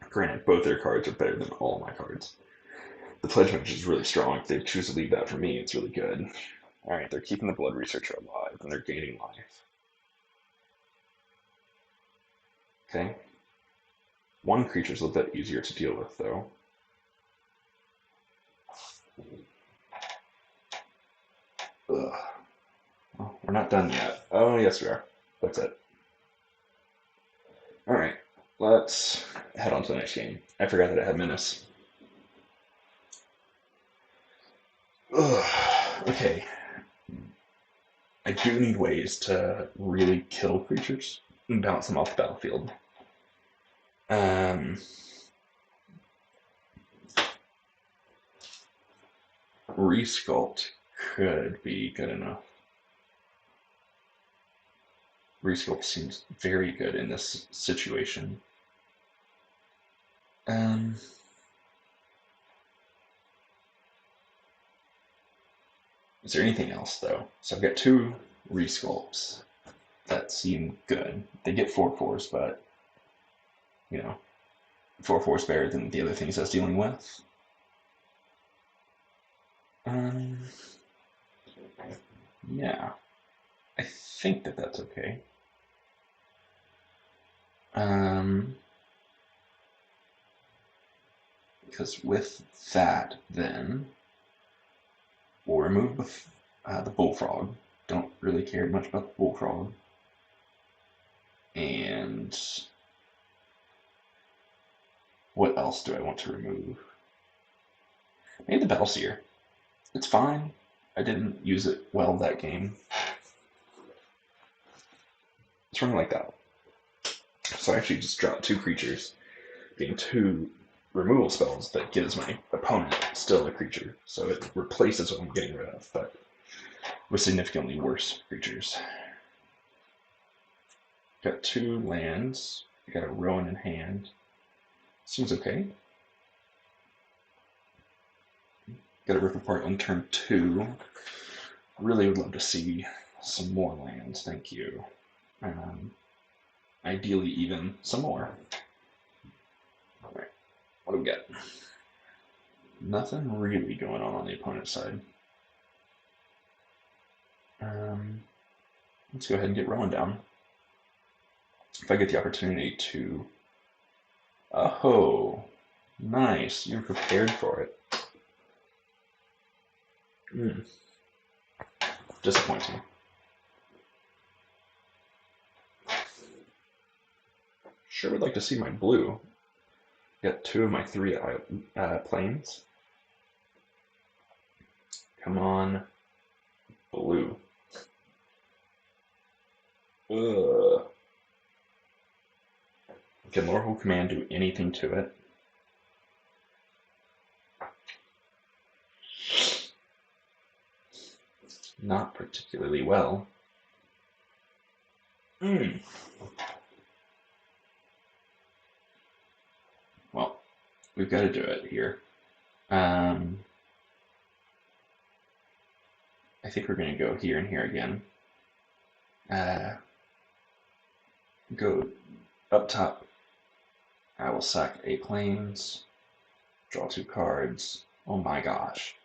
Granted, both their cards are better than all of my cards. The Pledge Mage is really strong. If they choose to leave that for me, it's really good. Alright, they're keeping the Blood Researcher alive, and they're gaining life. Okay. One creature's a little bit easier to deal with, though. Ugh. Well, we're not done yet. Oh, yes we are. That's it. Alright, let's head on to the next game. I forgot that I had Menace. Ugh. Okay. I do need ways to really kill creatures and bounce them off the battlefield. Resculpt could be good enough. Resculpt seems very good in this situation. Is there anything else, though? So I've got 2 Resculpts that seem good. They get 4/4s, but, you know, 4/4's better than the other things I was dealing with. Yeah. I think that that's okay. Because with that, then, we'll remove the Bullfrog. Don't really care much about the Bullfrog. And what else do I want to remove? Maybe the Battleseer. It's fine. I didn't use it well that game. It's running like that. So I actually just dropped 2 creatures, being 2 removal spells that gives my opponent still a creature. So it replaces what I'm getting rid of, but with significantly worse creatures. Got 2 lands. I got a Rowan in hand. Seems okay. Got a Rip Apart on turn 2. Really would love to see some more lands, thank you. Ideally even some more. Alright, what do we got? Nothing really going on the opponent's side. Let's go ahead and get Rowan down. If I get the opportunity to... Oh, nice. You're prepared for it. Disappointing. Sure would like to see my blue. Got 2 of my 3 planes. Come on, blue. Ugh. Can Lordhold Command do anything to it? Not particularly well. Well, we've got to do it here. I think we're going to go here and here again. Go up top. I will sack 8 planes. Draw 2 cards. Oh my gosh.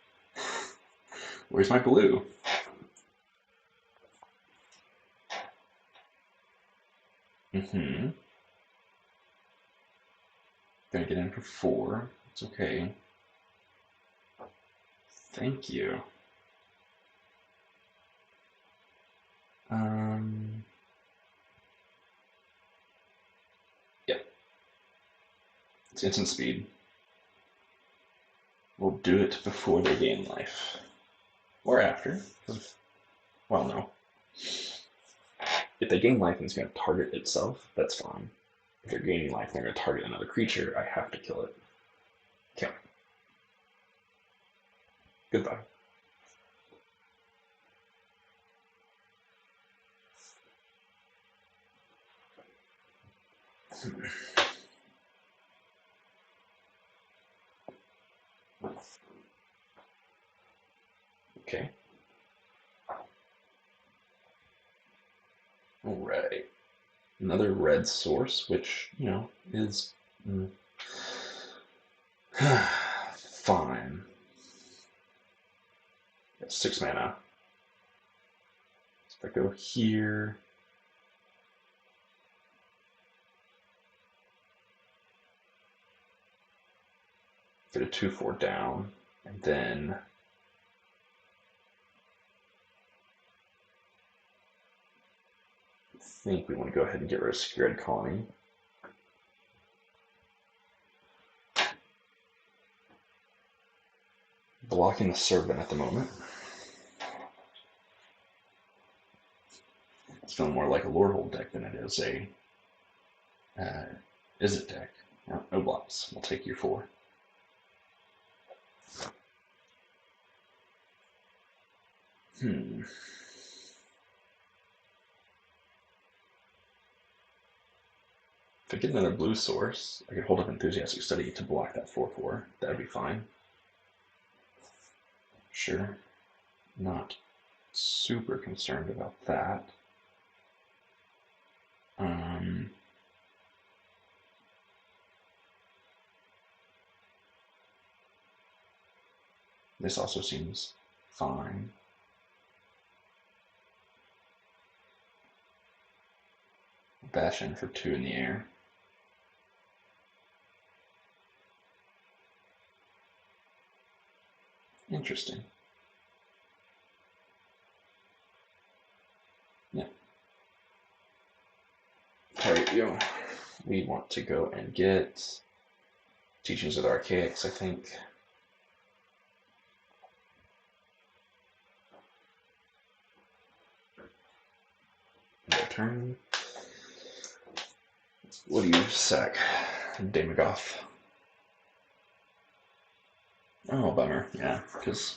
Where's my blue? Gonna get in for 4. It's okay. Thank you. Yep. It's instant speed. We'll do it before they gain life. Or after. Well, no. If they gain life and it's going to target itself, that's fine. If they're gaining life and they're going to target another creature, I have to kill it. Okay. Goodbye. Okay. Alright. Another red source, which, you know, is fine. 6 mana. So if I go here, get a 2/4 down, and then I think we want to go ahead and get rid of Secured Colony. Blocking the Servant at the moment. It's feeling more like a Lordhold deck than it is a Izzet deck. No blocks. We'll take your 4. If I get another blue source, I could hold up Enthusiastic Study to block that 4/4. That'd be fine. Sure. Not super concerned about that. This also seems fine. Bash in for 2 in the air. Interesting. Yeah. Alright, we want to go and get Teachings of the Archaics, I think. Their turn. What do you sack? Demagoth. Oh, bummer. Yeah, because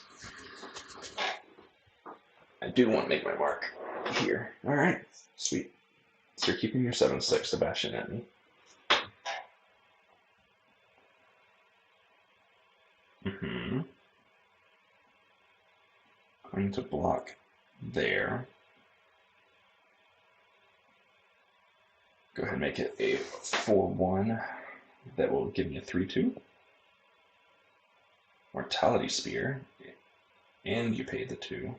I do want to make my mark here. All right, sweet. So you're keeping your 7/6 Sebastian at me. Going to block there. Go ahead and make it a 4/1. That will give me a 3/2. Mortality Spear. And you paid the 2.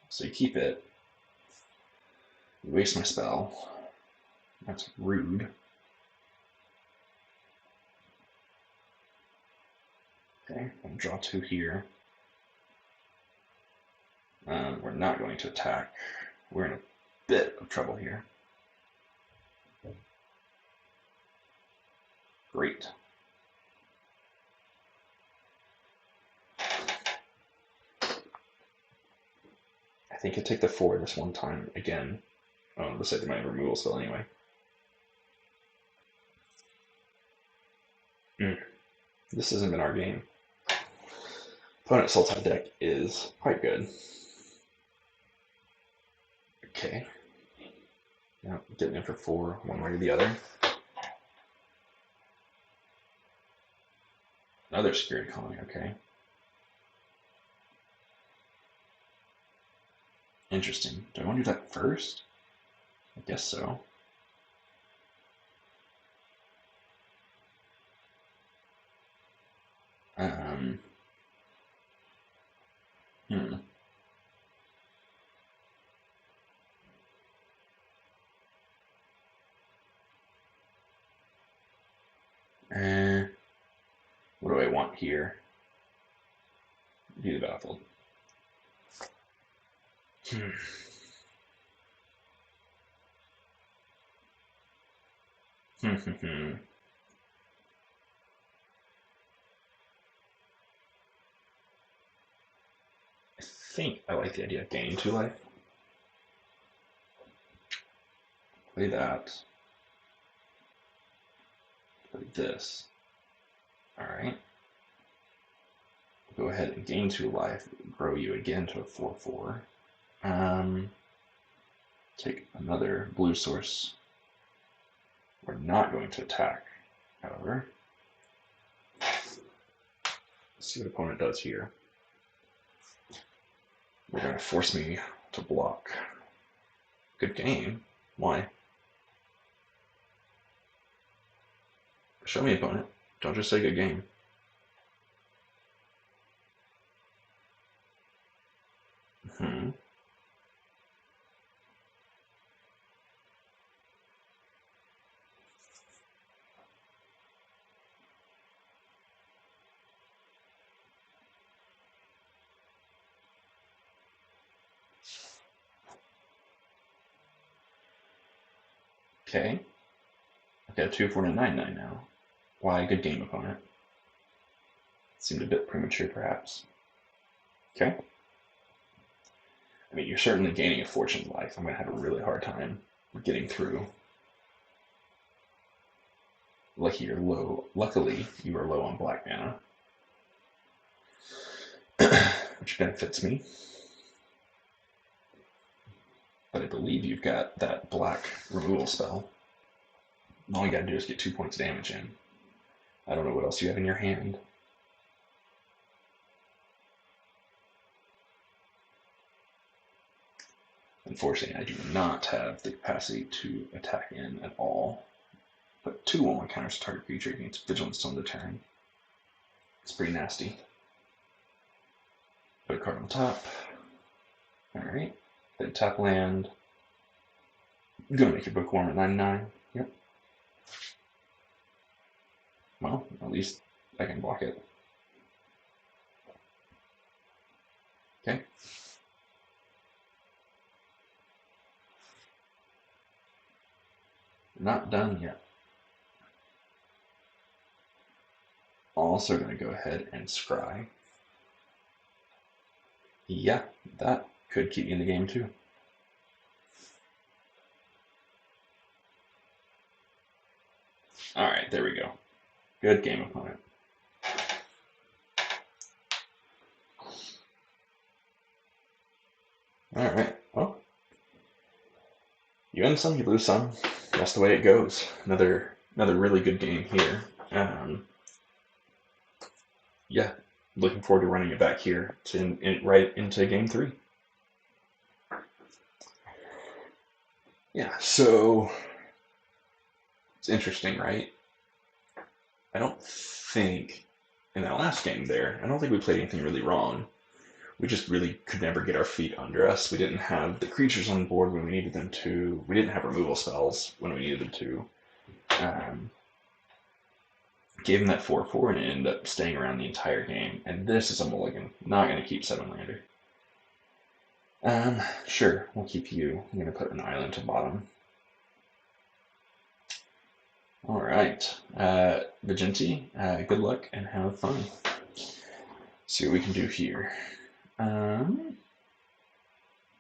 So you keep it. You waste my spell. That's rude. Okay, I'll draw 2 here. We're not going to attack. We're in a bit of trouble here. Great. I think I take the 4 this one time again. Oh, this is my removal spell anyway. This hasn't been our game. Opponent's Sultai deck is quite good. Okay. Now getting in for 4, one way or the other. Another Security Colony, okay. Interesting. Do I want to do that first? I guess so. What do I want here? View the battlefield. I think I like the idea of gaining 2 life. Play that. Play this. Alright. Go ahead and gain 2 life. Grow you again to a 4/4. Take another blue source. We're not going to attack, however. Let's see what opponent does here. They're going to force me to block. Good game. Why? Show me, opponent. Don't just say good game. Okay. I've got 2, 4, and 9/9 now. Why, good game, opponent. Seemed a bit premature, perhaps. Okay. I mean, you're certainly gaining a fortune life. I'm going to have a really hard time getting through. Luckily, you are low on black mana, which benefits me. But I believe you've got that black removal spell. All you gotta do is get 2 points damage in. I don't know what else you have in your hand. Unfortunately, I do not have the capacity to attack in at all. But 2/1 counters target creature against vigilance on the turn. It's pretty nasty. Put a card on top. Alright. Then tap land. I'm gonna make your bookworm at 9/9. Yep. Well, at least I can block it. Okay. Not done yet. Also going to go ahead and scry. Yeah, that could keep me in the game too. Alright, there we go. Good game, opponent. Alright, well, you win some, you lose some. That's the way it goes. Another really good game here. Yeah, looking forward to running it back here right into game 3. Yeah, so it's interesting, right? I don't think in that last game there, I don't think we played anything really wrong. We just really could never get our feet under us. We didn't have the creatures on board when we needed them to. We didn't have removal spells when we needed them to. Gave him that 4/4 and it ended up staying around the entire game. And this is a mulligan. Not going to keep 7-lander. Sure, we'll keep you. I'm going to put an island to bottom. Alright. Vigenti, good luck and have fun. See what we can do here. Go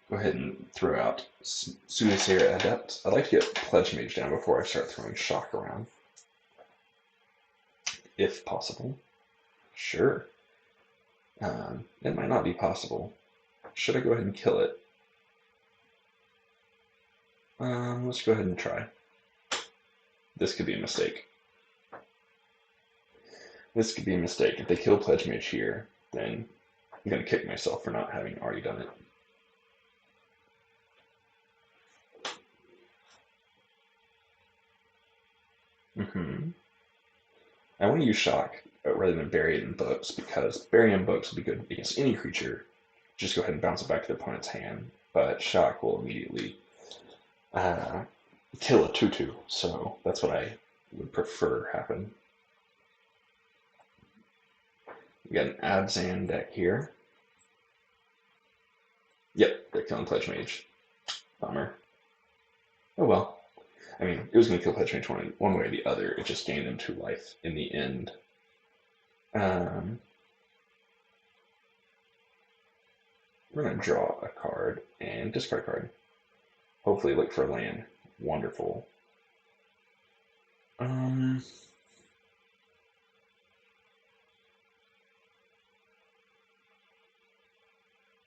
ahead and throw out Soothsayer Adept. I'd like to get Pledge Mage down before I start throwing Shock around. If possible. Sure. It might not be possible. Should I go ahead and kill it? Let's go ahead and try. This could be a mistake. This could be a mistake. If they kill Pledge Mage here, then I'm going to kick myself for not having already done it. I want to use Shock rather than Bury It in Books, because Bury It in Books will be good against any creature. Just go ahead and bounce it back to the opponent's hand, but Shock will immediately kill a 2/2, so that's what I would prefer happen. We got an Abzan deck here. Yep, they're killing Pledge Mage. Bummer. Oh well. I mean, it was going to kill Pledge Mage one way or the other. It just gained them 2 life in the end. We're going to draw a card and discard a card. Hopefully look for a land. Wonderful. I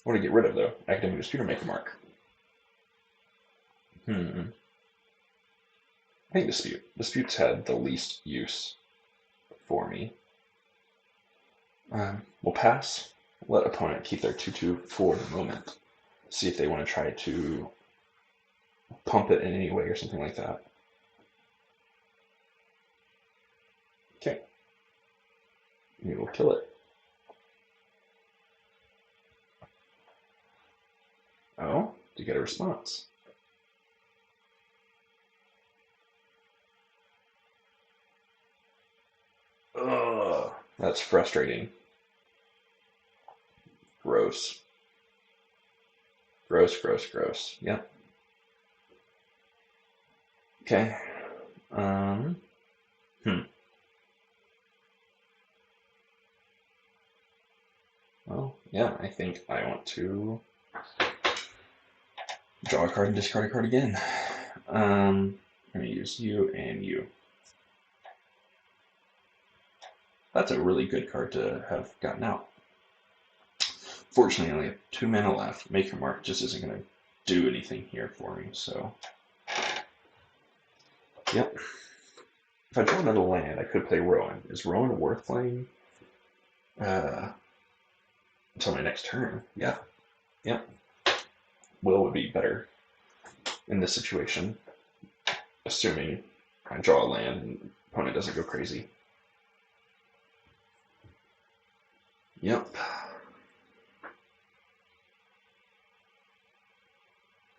want to get rid of, though, Academic Dispute or Make a Mark. I think Dispute. Dispute's had the least use for me. We'll pass. Let opponent keep their 2/2 for the moment. See if they want to try to pump it in any way or something like that. Okay. We will kill it. Oh, to get a response. Ugh, that's frustrating. Gross. Gross, gross, gross. Yep. Okay. Well, yeah, I think I want to draw a card and discard a card again. I'm going to use you and you. That's a really good card to have gotten out. Fortunately, I only have 2 mana left. Make Your Mark just isn't going to do anything here for me, so... Yep. If I draw another land, I could play Rowan. Is Rowan worth playing? Until my next turn. Yeah. Yep. Will would be better in this situation, assuming I draw a land and opponent doesn't go crazy. Yep.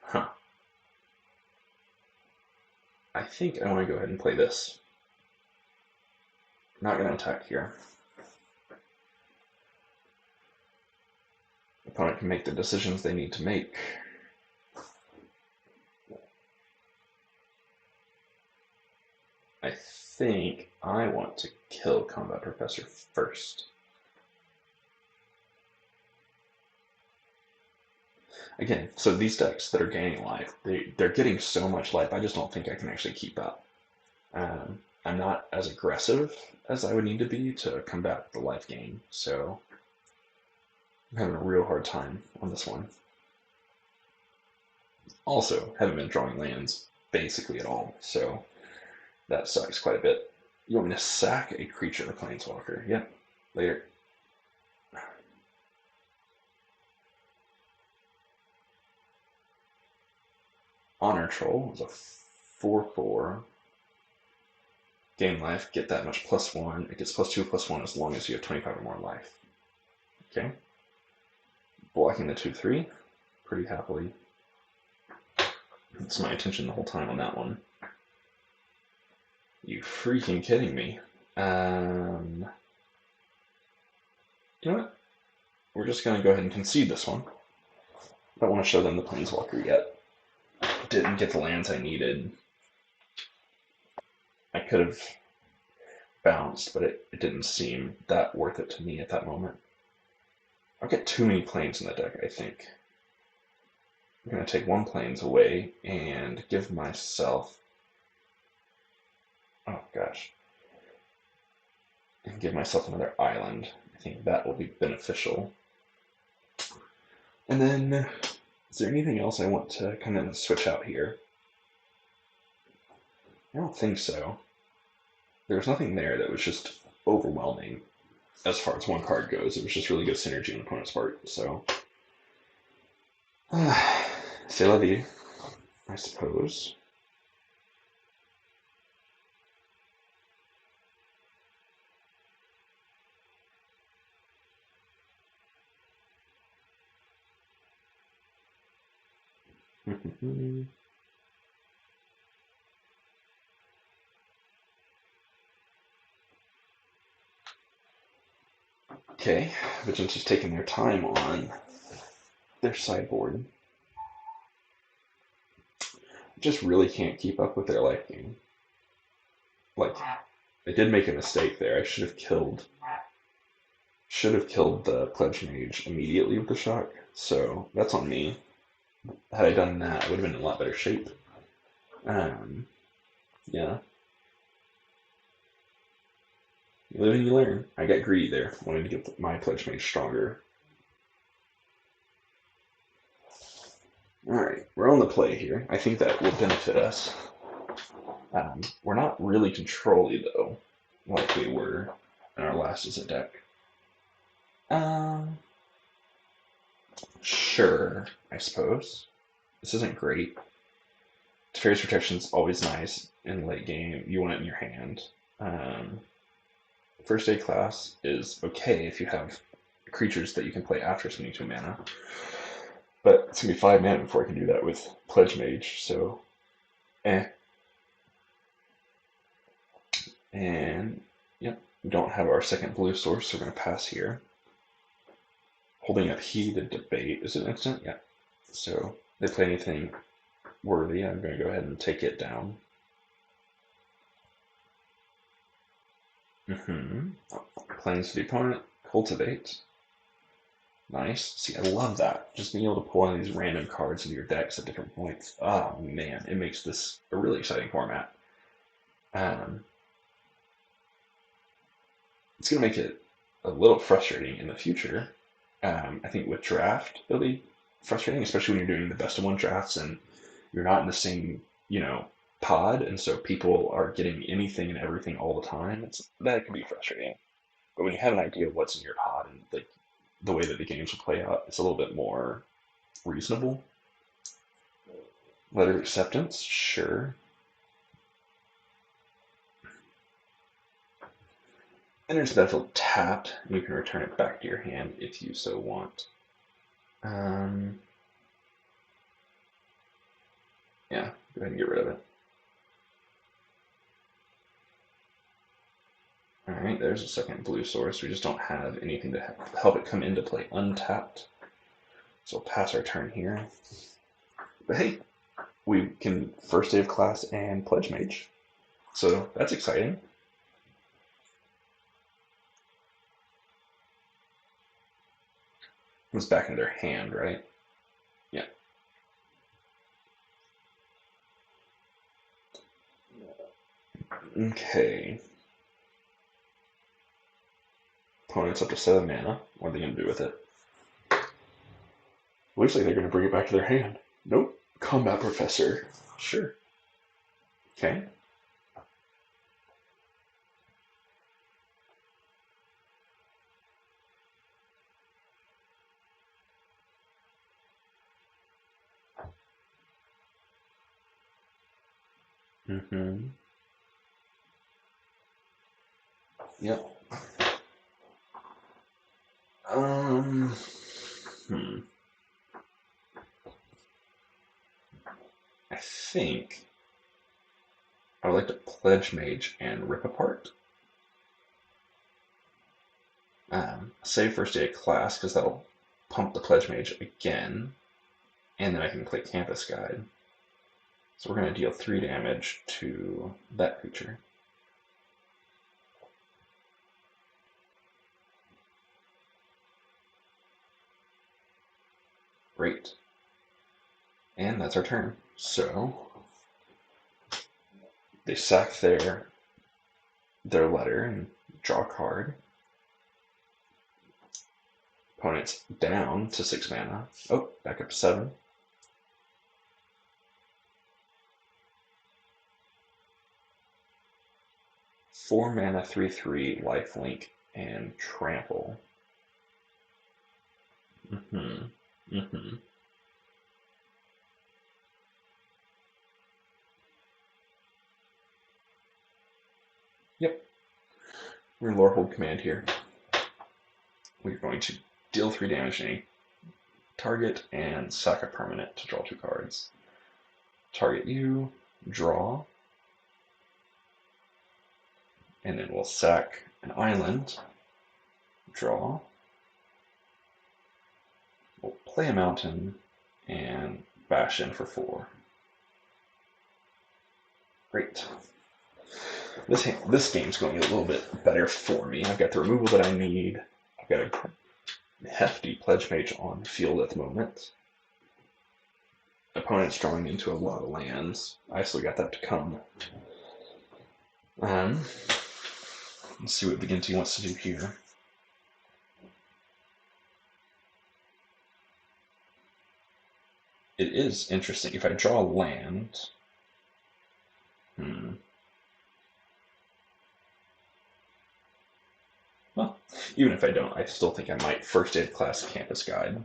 Huh. I think I want to go ahead and play this. Not going to attack here. Opponent can make the decisions they need to make. I think I want to kill Combat Professor first. Again, so these decks that are gaining life, they're getting so much life, I just don't think I can actually keep up. I'm not as aggressive as I would need to be to combat the life gain, so I'm having a real hard time on this one. Also, haven't been drawing lands basically at all, so that sucks quite a bit. You want me to sack a creature, a planeswalker? Yep. Later. Honor Troll is a 4/4. Gain life, get that much +1. It gets +2/+1 as long as you have 25 or more life. Okay. Blocking the 2/3 pretty happily. That's my intention the whole time on that one. You freaking kidding me? You know what? We're just gonna go ahead and concede this one. I don't want to show them the Planeswalker yet. Didn't get the lands I needed. I could have bounced, but it didn't seem that worth it to me at that moment. I've got too many planes in the deck, I think. I'm going to take one planes away and give myself... Oh, gosh. And give myself another island. I think that will be beneficial. And then, is there anything else I want to kind of switch out here? I don't think so. There was nothing there that was just overwhelming as far as one card goes. It was just really good synergy on the opponent's part, so... C'est la vie, I suppose. Okay, Vigilance is taking their time on their sideboard. Just really can't keep up with their life game. Like, I did make a mistake there. I should have killed the Pledge Mage immediately with the shock. So that's on me. Had I done that, I would have been in a lot better shape. Yeah. You live and you learn. I got greedy there. Wanted to get my Pledge Mage stronger. Alright, we're on the play here. I think that will benefit us. We're not really control-y, though, like we were in our last Izzet deck. Sure, I suppose. This isn't great. Teferi's Protection's always nice in late game. You want it in your hand. First aid class is okay if you have creatures that you can play after spending 2 mana. But it's going to be 5 mana before I can do that with Pledge Mage, so... And, yep, we don't have our second blue source, so we're going to pass here. Holding up Heated Debate is an instant, yeah. So, if they play anything worthy, I'm going to go ahead and take it down. Plains to the opponent, Cultivate. Nice. See, I love that. Just being able to pull in these random cards into your decks at different points. Oh, man, it makes this a really exciting format. It's going to make it a little frustrating in the future. I think with draft, it'll be frustrating, especially when you're doing the best of 1 drafts and you're not in the same, pod, and so people are getting anything and everything all the time. That can be frustrating. But when you have an idea of what's in your pod and the way that the games will play out, it's a little bit more reasonable. Letter of acceptance, sure. Enters the battlefield tapped, and you can return it back to your hand if you so want. Yeah, go ahead and get rid of it. Alright, there's a second blue source. We just don't have anything to help it come into play untapped. So we'll pass our turn here. But hey, we can first day of class and Pledge Mage. So that's exciting. It's back into their hand, right? Yeah. Okay. Opponent's up to 7 mana. What are they going to do with it? Looks like they're going to bring it back to their hand. Nope. Combat Professor. Sure. Okay. Mm-hmm. Yep. Hmm. I think I would like to Pledge Mage and Rip Apart. Save first aid class, because that'll pump the Pledge Mage again, and then I can click Campus Guide. So we're going to deal 3 damage to that creature. Great. And that's our turn. So they sack their letter and draw a card. Opponent's down to 6 mana. Oh, back up to 7. Four mana, 3/3, lifelink, and trample. Yep. We're Lore Hold Command here. We're going to deal 3 damage to any target and sack a permanent to draw 2 cards. Target you, draw, and then we'll sack an island, draw. We'll play a mountain and bash in for 4. Great. This game's going a little bit better for me. I've got the removal that I need. I've got a hefty Pledge Mage on field at the moment. Opponent's drawing into a lot of lands. I still got that to come. Let's see what Beginty wants to do here. It is interesting. If I draw land... Well, even if I don't, I still think I might first aid class Campus Guide.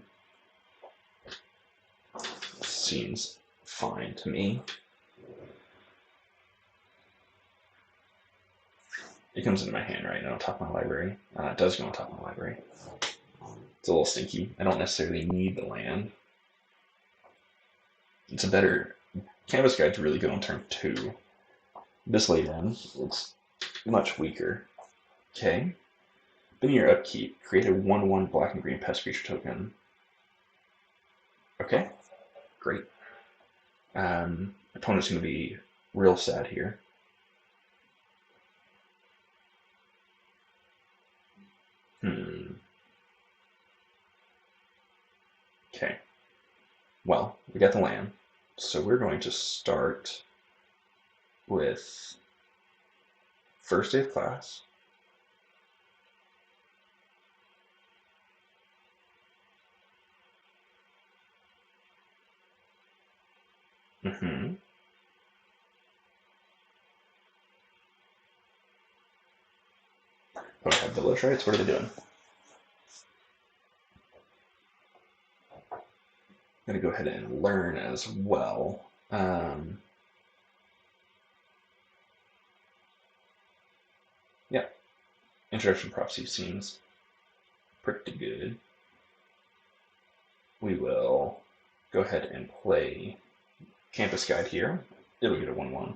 Seems fine to me. It comes into my hand right now on top of my library. It does go on top of my library. It's a little stinky. I don't necessarily need the land. It's a better... Campus Guide's really good on turn 2. This late in, it's much weaker. Okay. Beginning your upkeep, create a 1/1 black and green pest creature token. Okay, great. Opponent's going to be real sad here. Okay. Well, we got the land, so we're going to start with first day of class. Don't have village rights? What are they doing? I'm going to go ahead and learn as well. Yeah, Introduction Prophecy seems pretty good. We will go ahead and play Campus Guide here. It'll get a 1/1.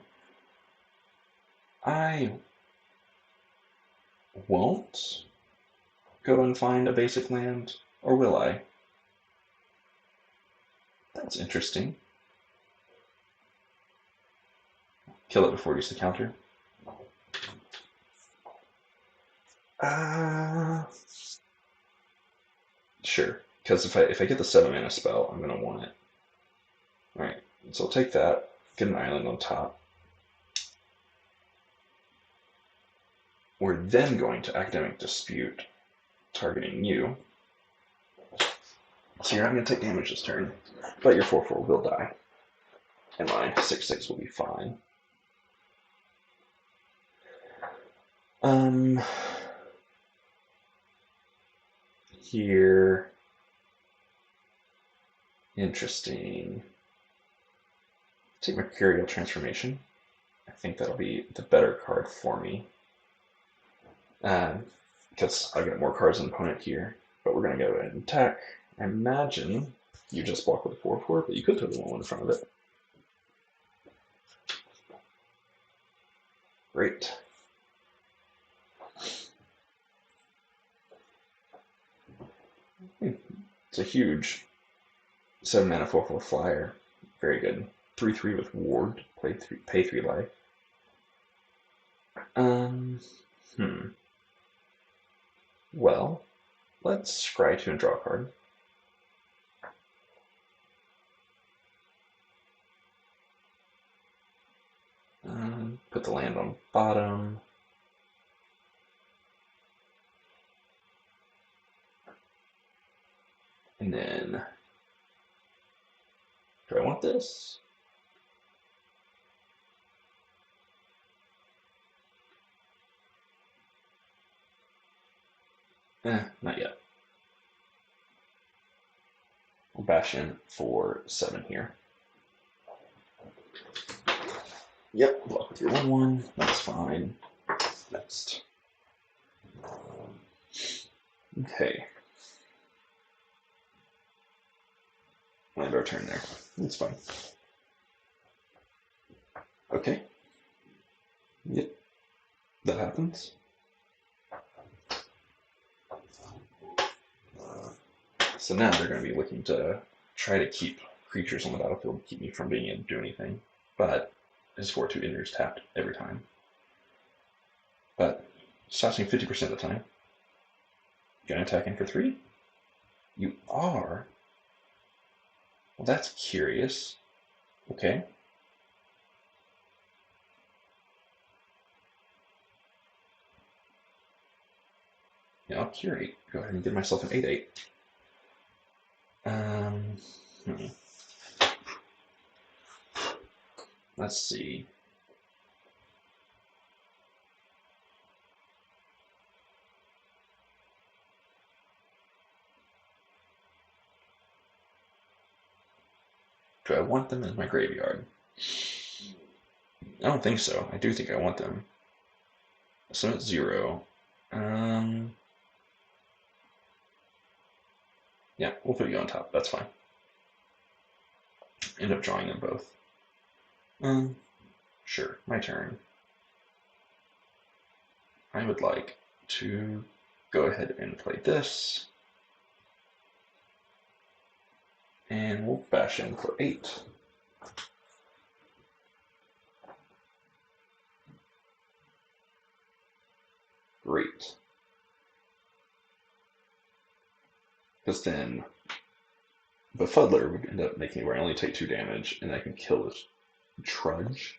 I won't go and find a basic land, or will I? That's interesting. Kill it before you use the counter. Sure, because if I get the 7 mana spell, I'm gonna want it. Alright, so I'll take that, get an island on top. We're then going to Academic Dispute, targeting you. So you're not going to take damage this turn, but your 4/4 will die. and my 6/6 will be fine. Here, interesting. Take Mercurial Transformation. I think that'll be the better card for me. Because I get more cards than opponent here. But we're going to go ahead and attack. I imagine you just block with a 4/4, but you could throw the 1/1 in front of it. Great. It's a huge 7 mana 4/4 flyer. Very good. 3/3 with Ward. Pay 3 life. Well, let's scry 2 and draw a card. Put the land on bottom. And then, do I want this? Not yet. We'll bash in for 7 here. Yep, block with your 1/1. That's fine. Next. Okay. Land our turn there. That's fine. Okay. Yep. That happens. So now they're going to be looking to try to keep creatures on the battlefield, keep me from being able to do anything. But his 4/2 Inder's tapped every time. But stops me 50% of the time. Gonna attack in for 3? You are? Well, that's curious. Okay. Yeah, I'll curate. Go ahead and give myself an 8/8. Let's see. Do I want them in my graveyard? I don't think so. I do think I want them. So it's 0. Yeah, we'll put you on top. That's fine. End up drawing them both. Sure, my turn. I would like to go ahead and play this. And we'll bash in for 8. Great. Because then Befuddler would end up making where I only take 2 damage, and I can kill this Trudge,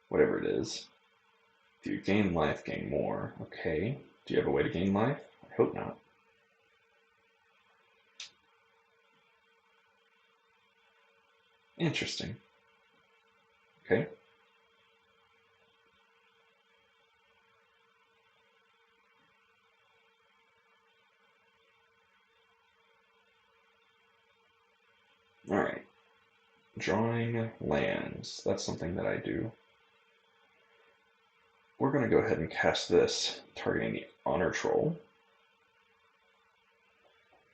whatever it is. If you gain life, gain more. Okay. Do you have a way to gain life? I hope not. Interesting. Okay. Alright. Drawing lands. That's something that I do. We're going to go ahead and cast this, targeting the Honor Troll.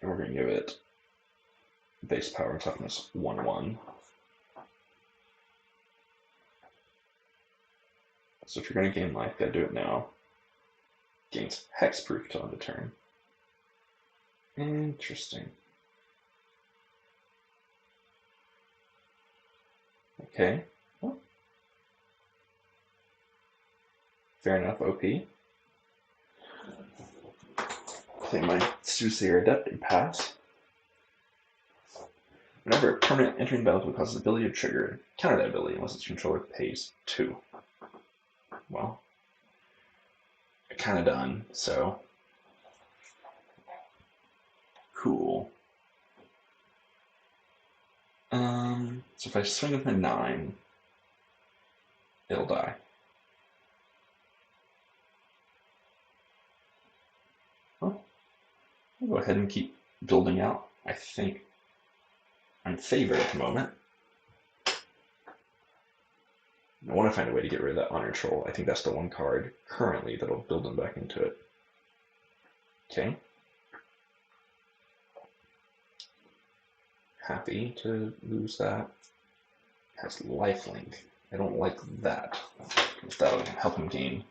And we're going to give it base power and toughness 1/1. So if you're going to gain life, gotta do it now. Gains hexproof till end of turn. Interesting. Okay. Well, fair enough, OP. Play my Soothsayer Adept and pass. Whenever a permanent entering the battlefield causes ability to trigger, counter that ability unless its controller pays 2. Well, kind of done, so cool. So if I swing with a 9, it'll die. Well, I'll go ahead and keep building out. I think I'm favored at the moment. I want to find a way to get rid of that Honor Troll. I think that's the one card currently that'll build them back into it. Okay. Happy to lose that. Has lifelink. I don't like that. If that'll help him gain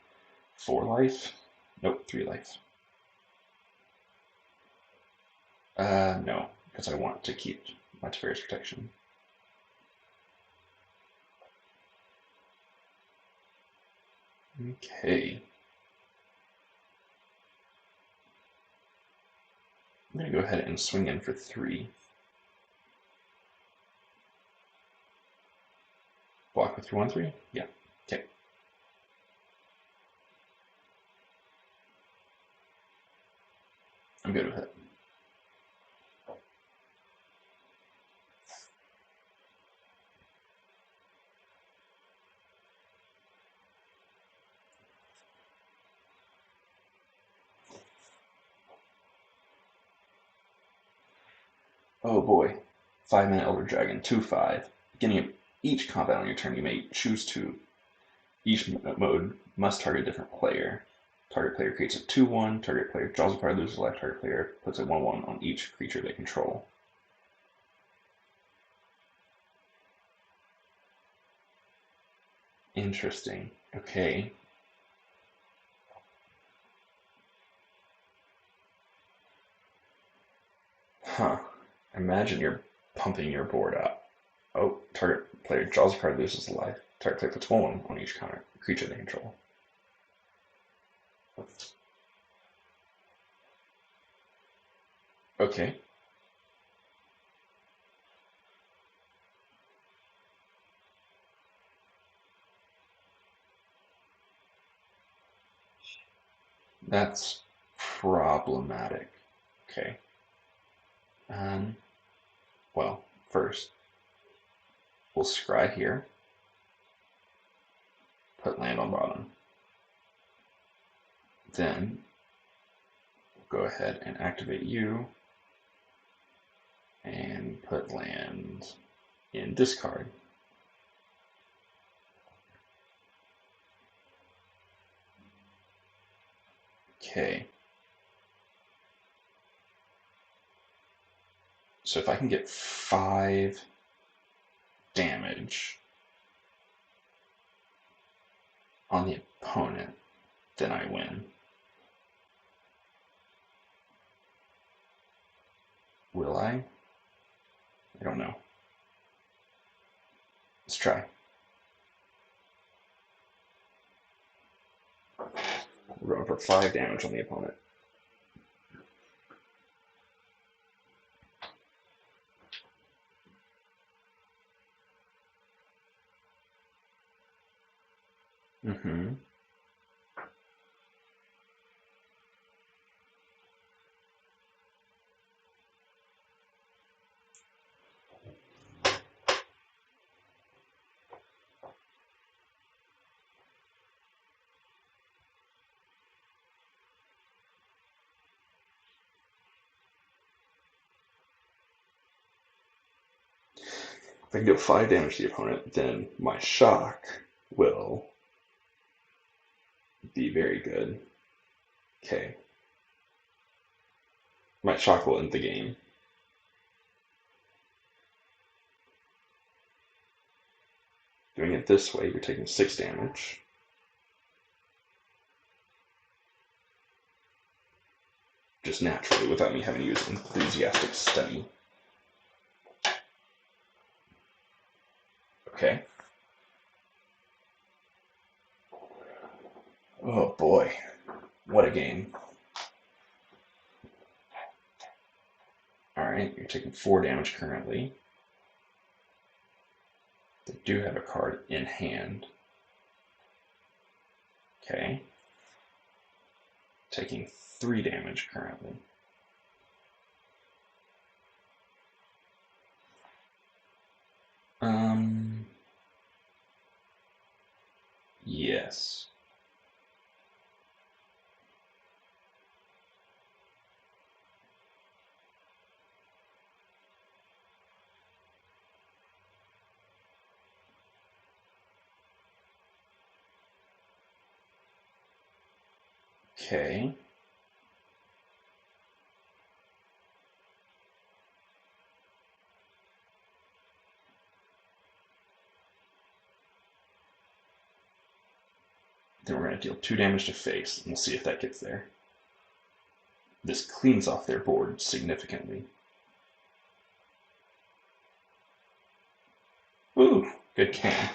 4 life. Nope, 3 life. No, because I want to keep my Teferi's protection. Okay. I'm going to go ahead and swing in for 3. Block with 3/1/3? Yeah. Okay. I'm good with it. Oh boy. 5-mana Elder Dragon, 2/5. Beginning of each combat on your turn, you may choose to. Each mode must target a different player. Target player creates a 2/1. Target player draws a card, loses life. Target player puts a 1/1 on each creature they control. Interesting. Okay. Huh. Imagine you're pumping your board up. Oh, target player draws a card, loses life. Target player puts 1/1 on each counter creature they control. Okay. That's problematic. Okay. Well, first, we'll scry here. Put land on bottom. Then, we'll go ahead and activate you. And put land in discard. Okay. So if I can get 5 damage on the opponent, then I win. Will I? I don't know. Let's try. We're going for 5 damage on the opponent. Mm-hmm. If I can deal 5 damage to the opponent, then my shock will be very good. Okay. My shock will end the game. Doing it this way, you're taking 6 damage. Just naturally, without me having to use enthusiastic study. Okay. Oh boy, what a game. Alright, you're taking 4 damage currently. They do have a card in hand. Okay. Taking 3 damage currently. Yes. Okay. Then we're going to deal 2 damage to face, and we'll see if that gets there. This cleans off their board significantly. Ooh, good can.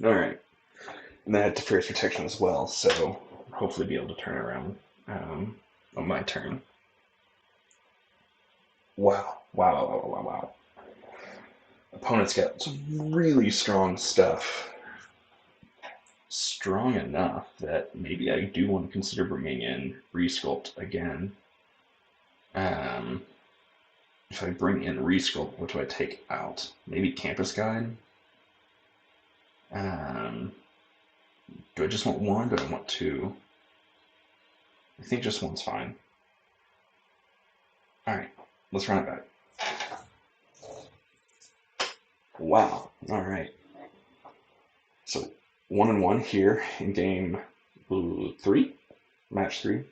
Alright. And then I had Deferious Protection as well, so hopefully be able to turn around on my turn. Wow. Wow, wow, wow, wow, wow. Opponent's got some really strong stuff. Strong enough that maybe I do want to consider bringing in Resculpt again. If I bring in Resculpt, what do I take out? Maybe Campus Guide? Do I just want 1? Do I want 2? I think just 1's fine. Alright, let's run it back. Wow, alright. So 1-1 here in game 3, match 3.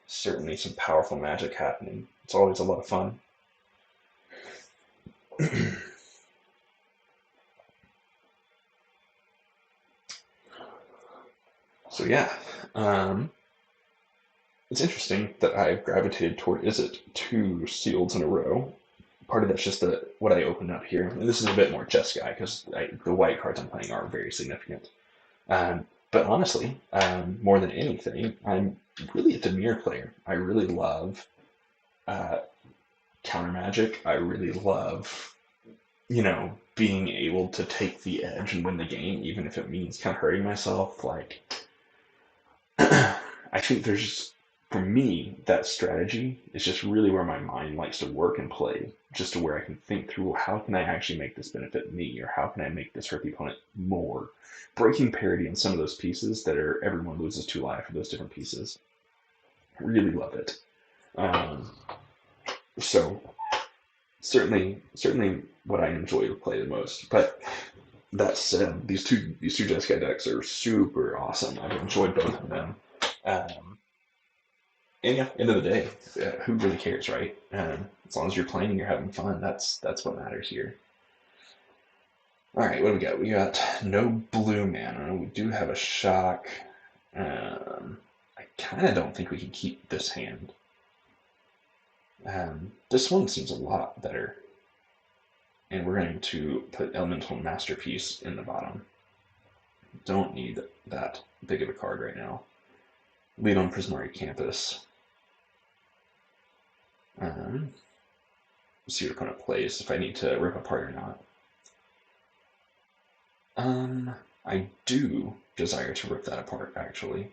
Certainly some powerful magic happening. It's always a lot of fun. So yeah, it's interesting that I've gravitated toward Izzet 2 sealeds in a row. Part of that's just what I opened up here. And this is a bit more Jeskai, because the white cards I'm playing are very significant. But honestly, more than anything, I'm really a Demir player. I really love counter magic. I really love, being able to take the edge and win the game, even if it means kind of hurting myself. Like, I think for me, that strategy is just really where my mind likes to work and play, just to where I can think through, how can I actually make this benefit me, or how can I make this hurt the opponent more? Breaking parity in some of those pieces that are everyone loses 2 life for those different pieces. I really love it. So certainly what I enjoy to play the most. But that said, these two Jeskai decks are super awesome. I've enjoyed both of them. And yeah, end of the day, who really cares, right? As long as you're playing and you're having fun, that's what matters here. All right, what do we got? We got no blue mana. We do have a shock. I kind of don't think we can keep this hand. This one seems a lot better. And we're going to put Elemental Masterpiece in the bottom. Don't need that big of a card right now. Lead on Prismari Campus. See what opponent plays, if I need to rip apart or not. I do desire to rip that apart, actually.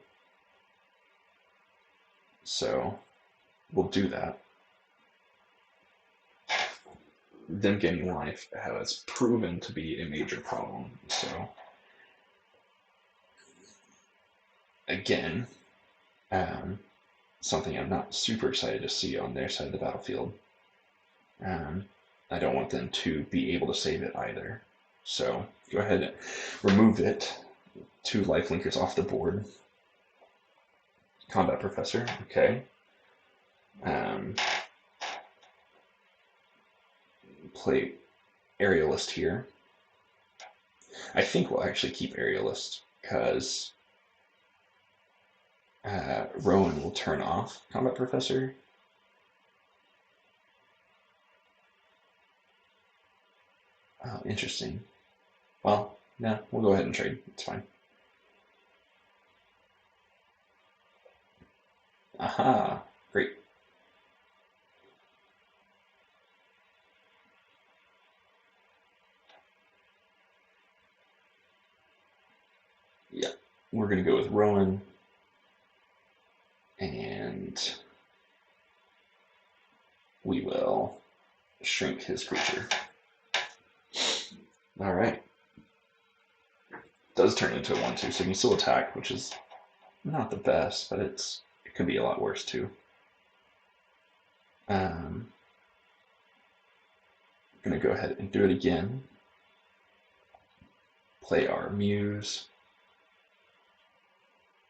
So we'll do that. Them getting life has proven to be a major problem. So again, something I'm not super excited to see on their side of the battlefield. I don't want them to be able to save it either. So go ahead and remove it. 2 lifelinkers off the board. Combat Professor, okay. Play Aerialist here. I think we'll actually keep Aerialist, because Rowan will turn off Combat Professor. Oh, interesting. Well, yeah, we'll go ahead and trade. It's fine. Aha, great. Yeah, we're going to go with Rowan. And we will shrink his creature. Alright. Does turn into a 1/2, so you can still attack, which is not the best, but it could be a lot worse too. I'm gonna go ahead and do it again. Play our Muse.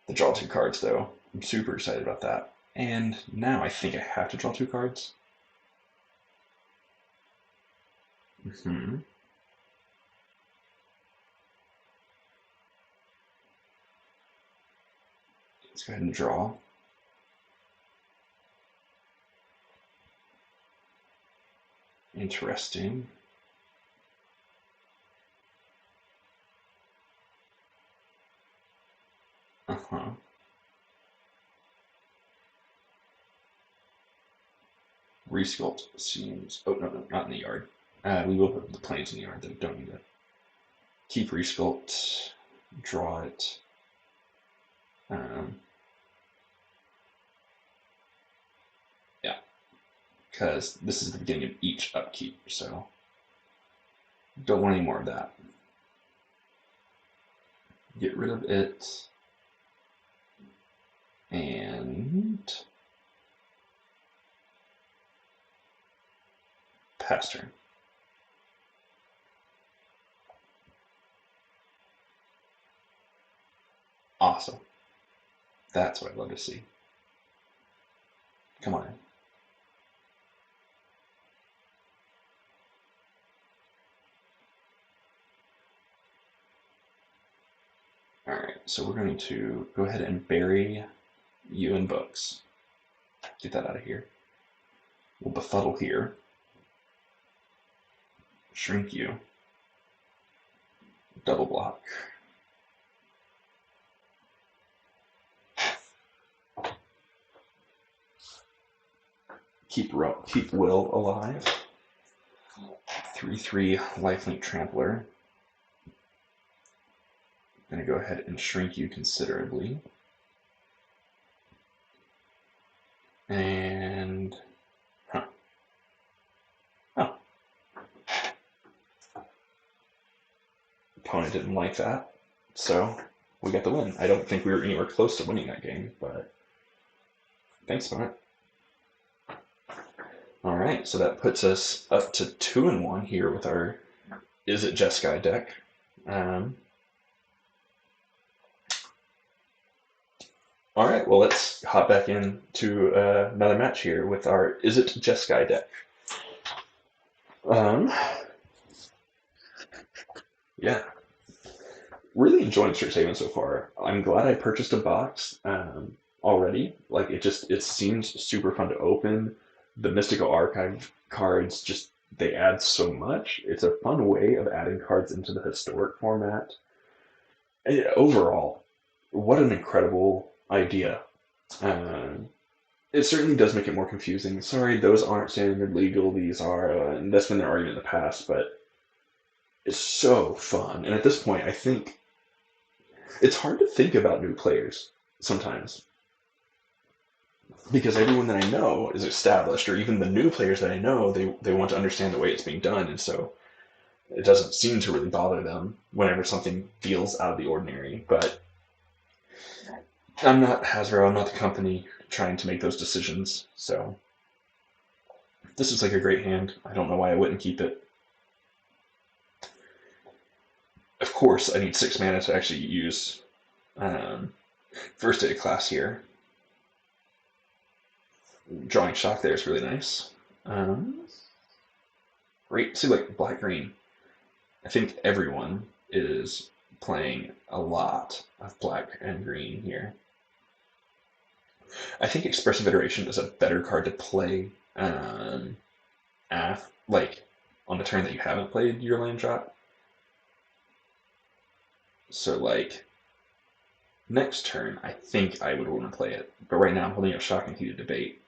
The draw 2 cards though. I'm super excited about that. And now I think I have to draw 2 cards. Let's go ahead and draw. Interesting. Resculpt seems... Oh, no, not in the yard. We will put the planes in the yard, though. Don't need to keep Resculpt, draw it. Yeah, because this is the beginning of each upkeep, so don't want any more of that. Get rid of it. And pass turn. Awesome. That's what I'd love to see. Come on. Alright, so we're going to go ahead and bury you in books. Get that out of here. We'll befuddle here. Shrink you. Double block. Keep Will alive. 3/3 lifelink trampler. I'm going to go ahead and shrink you considerably. And... Oh. Opponent didn't like that, so we got the win. I don't think we were anywhere close to winning that game, but thanks, opponent. Alright, so that puts us up to 2-1 here with our Izzet Jeskai deck. Alright, well let's hop back into another match here with our Izzet Jeskai deck. Yeah. Really enjoying Strixhaven so far. I'm glad I purchased a box already. Like it seems super fun to open. The Mystical Archive cards they add so much. It's a fun way of adding cards into the historic format. And overall, what an incredible idea. It certainly does make it more confusing. Sorry, those aren't standard legal. These are, and that's been their argument in the past, but it's so fun. And at this point, I think it's hard to think about new players sometimes. Because everyone that I know is established, or even the new players that I know, they want to understand the way it's being done, and so it doesn't seem to really bother them whenever something feels out of the ordinary. But I'm not Hasbro, I'm not the company trying to make those decisions, so this is like a great hand. I don't know why I wouldn't keep it. Of course, I need 6 mana to actually use First Aid class here. Drawing Shock there is really nice. Great. See, like black-green. I think everyone is playing a lot of black and green here. I think Expressive Iteration is a better card to play like on the turn that you haven't played your land drop. So like next turn, I think I would want to play it. But right now I'm holding up Shock and Heated Debate.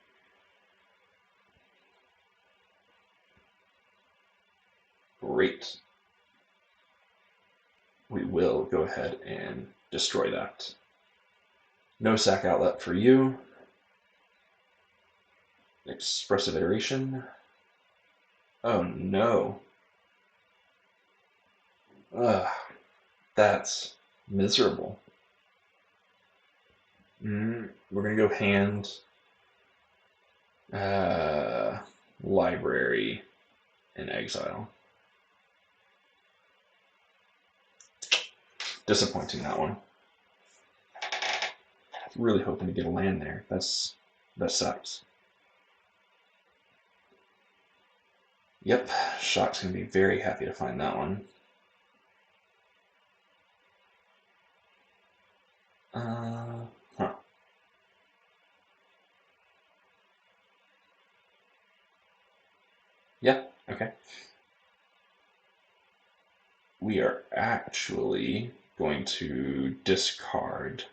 Great. We will go ahead and destroy that. No sack outlet for you. Expressive Iteration. Oh no. Ugh, that's miserable. We're gonna go hand uh, library in exile. Disappointing, that one. Really hoping to get a land there. That sucks. Yep, Shock's gonna be very happy to find that one. Huh. Yeah, okay. We are actually going to discard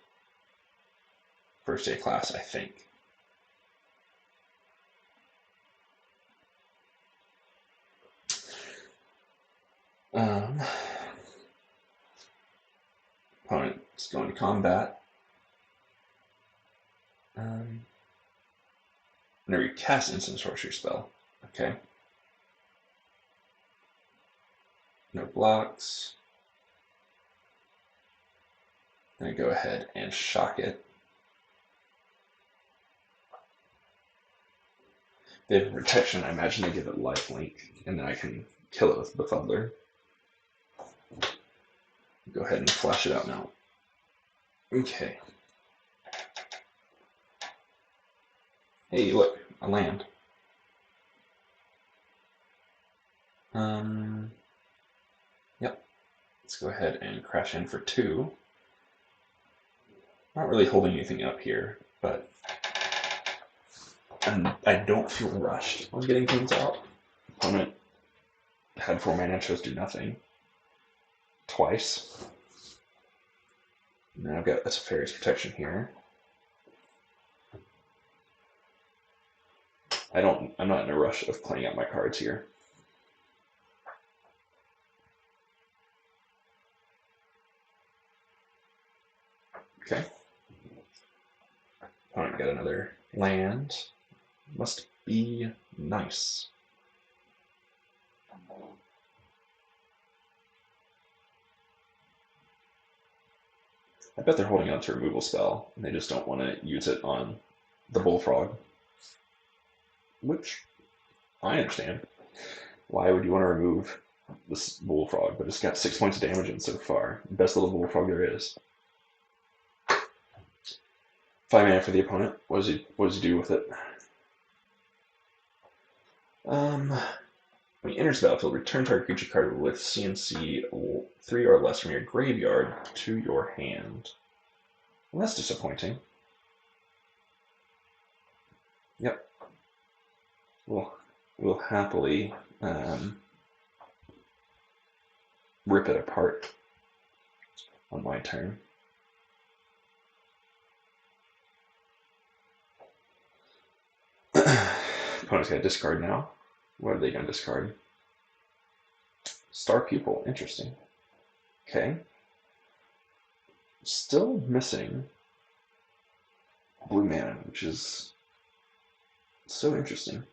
first day class, I think. Opponent's going to combat. Whenever you cast instant sorcery spell. Okay. No blocks. I'm going to go ahead and shock it. They have protection. I imagine they give it lifelink, and then I can kill it with Befuddler. Go ahead and flash it out now. Okay. Hey, look, a land. Yep. Let's go ahead and crash in for 2. Not really holding anything up here, but I don't feel rushed on getting things out. Opponent had 4 mana, chose do nothing. Twice. And then I've got a Teferi's Protection here. I'm not in a rush of playing out my cards here. Okay. Opponent got another land. Must be nice. I bet they're holding on to a removal spell, and they just don't want to use it on the Bullfrog. Which, I understand. Why would you want to remove this Bullfrog? But it's got 6 points of damage in so far. Best little Bullfrog there is. 5 mana for the opponent. What does he do with it? When he enters the battlefield, return target creature card with CMC 3 or less from your graveyard to your hand. Well, that's disappointing. Yep. We'll happily rip it apart on my turn. Opponent's got to discard now. What are they going to discard? Star Pupil. Interesting. Okay. Still missing blue mana, which is so interesting.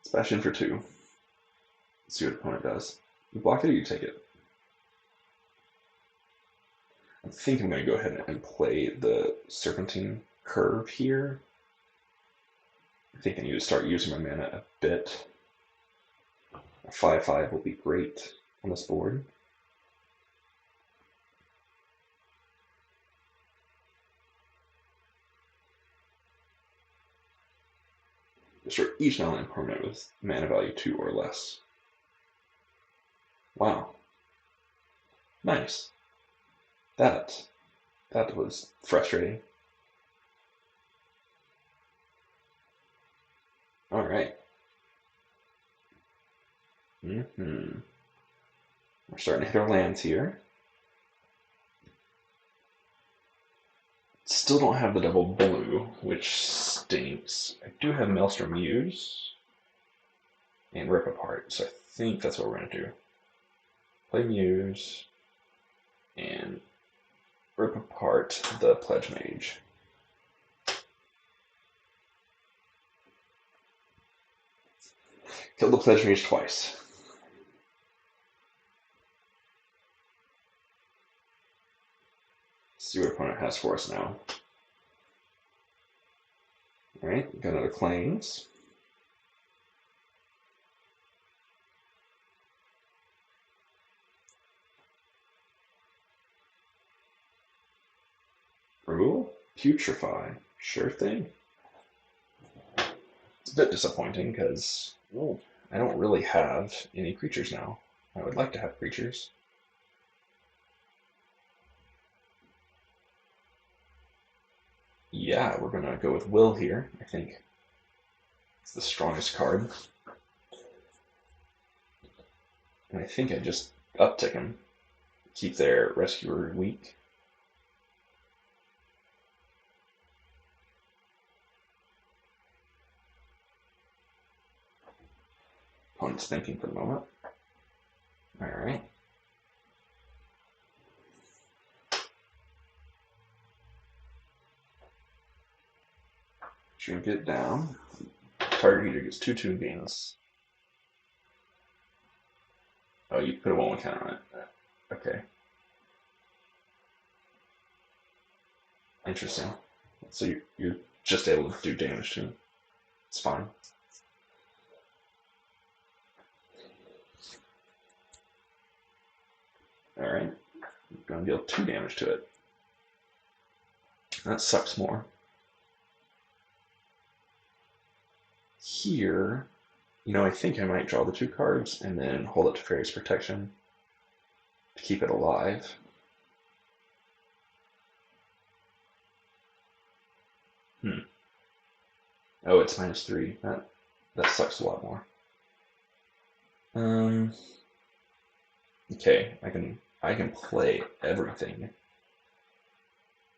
Splash in for 2. Let's see what the opponent does. You block it or you take it? I think I'm going to go ahead and play the Serpentine Curve here. I think I need to start using my mana a bit. A 5/5 will be great on this board. Destroy each non-land permanent with mana value 2 or less. Wow. Nice. That was frustrating. Alright. We're starting to hit our lands here. Still don't have the double blue, which stinks. I do have Maelstrom Muse and Rip Apart, so I think that's what we're going to do. Play Muse and rip apart the Pledge Mage. Killed the Pledge Mage twice. Let's see what opponent has for us now. Alright, got another Claims. Removal? Putrefy. Sure thing. It's a bit disappointing because I don't really have any creatures now. I would like to have creatures. Yeah, we're gonna go with Will here, I think. It's the strongest card. And I think I just uptick him. Keep their Rescuer weak. Opponent's thinking for the moment. Alright. Shrink it down. Target either gets 2/2 gains. Oh, you put a 1/1 counter on it. Okay. Interesting. So you're just able to do damage to him. It's fine. Alright. I'm gonna deal 2 damage to it. That sucks more. Here, I think I might draw the 2 cards and then hold it to Fairy's Protection to keep it alive. Oh, it's -3. That sucks a lot more. Okay, I can play everything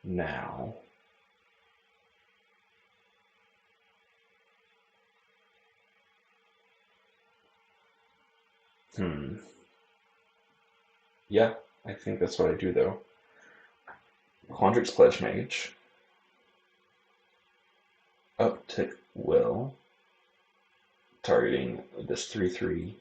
now. Yeah, I think that's what I do though. Quandrix Pledge Mage. Uptick Will. Targeting this 3/3.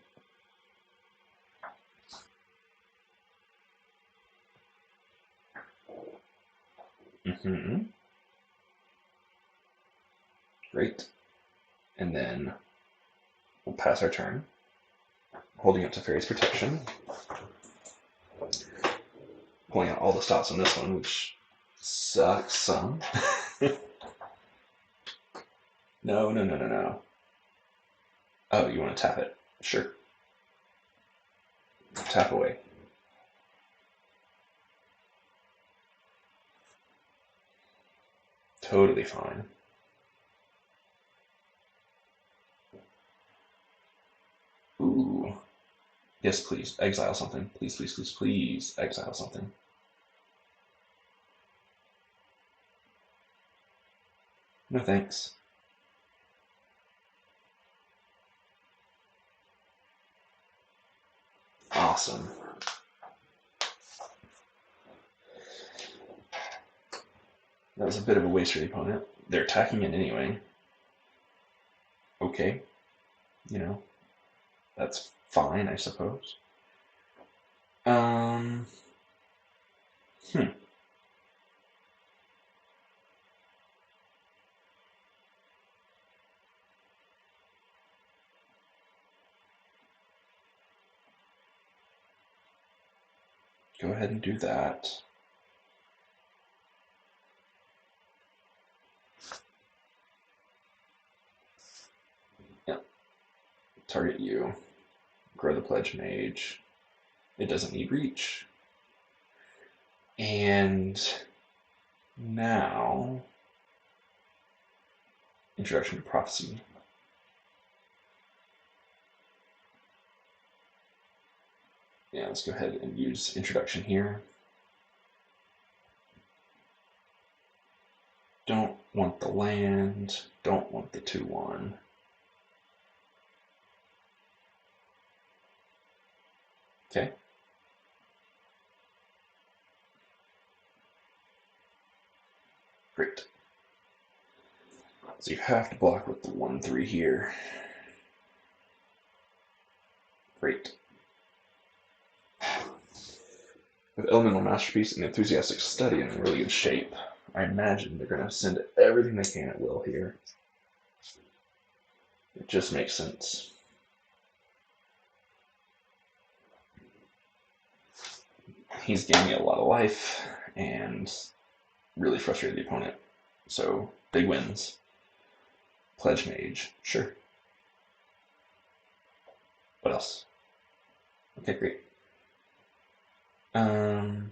Great. And then we'll pass our turn. Holding up to Fairy's Protection. Pulling out all the stops on this one, which sucks some. No. Oh, you want to tap it? Sure. Tap away. Totally fine. Ooh. Yes, please. Exile something. Please exile something. No thanks. Awesome. That was a bit of a waste for the opponent. They're attacking it anyway. Okay. That's fine, I suppose. Go ahead and do that. Yep. Target you. Grow the Pledge Mage. It doesn't need reach. And now, Introduction to Prophecy. Yeah, let's go ahead and use Introduction here. Don't want the land, don't want the 2/1. Okay. Great. So you have to block with the 1/3 here. Great. With Elemental Masterpiece and Enthusiastic Study in really good shape, I imagine they're going to send everything they can at will here. It just makes sense. He's giving me a lot of life and really frustrated the opponent. So, big wins. Pledge Mage, sure. What else? Okay, great. We're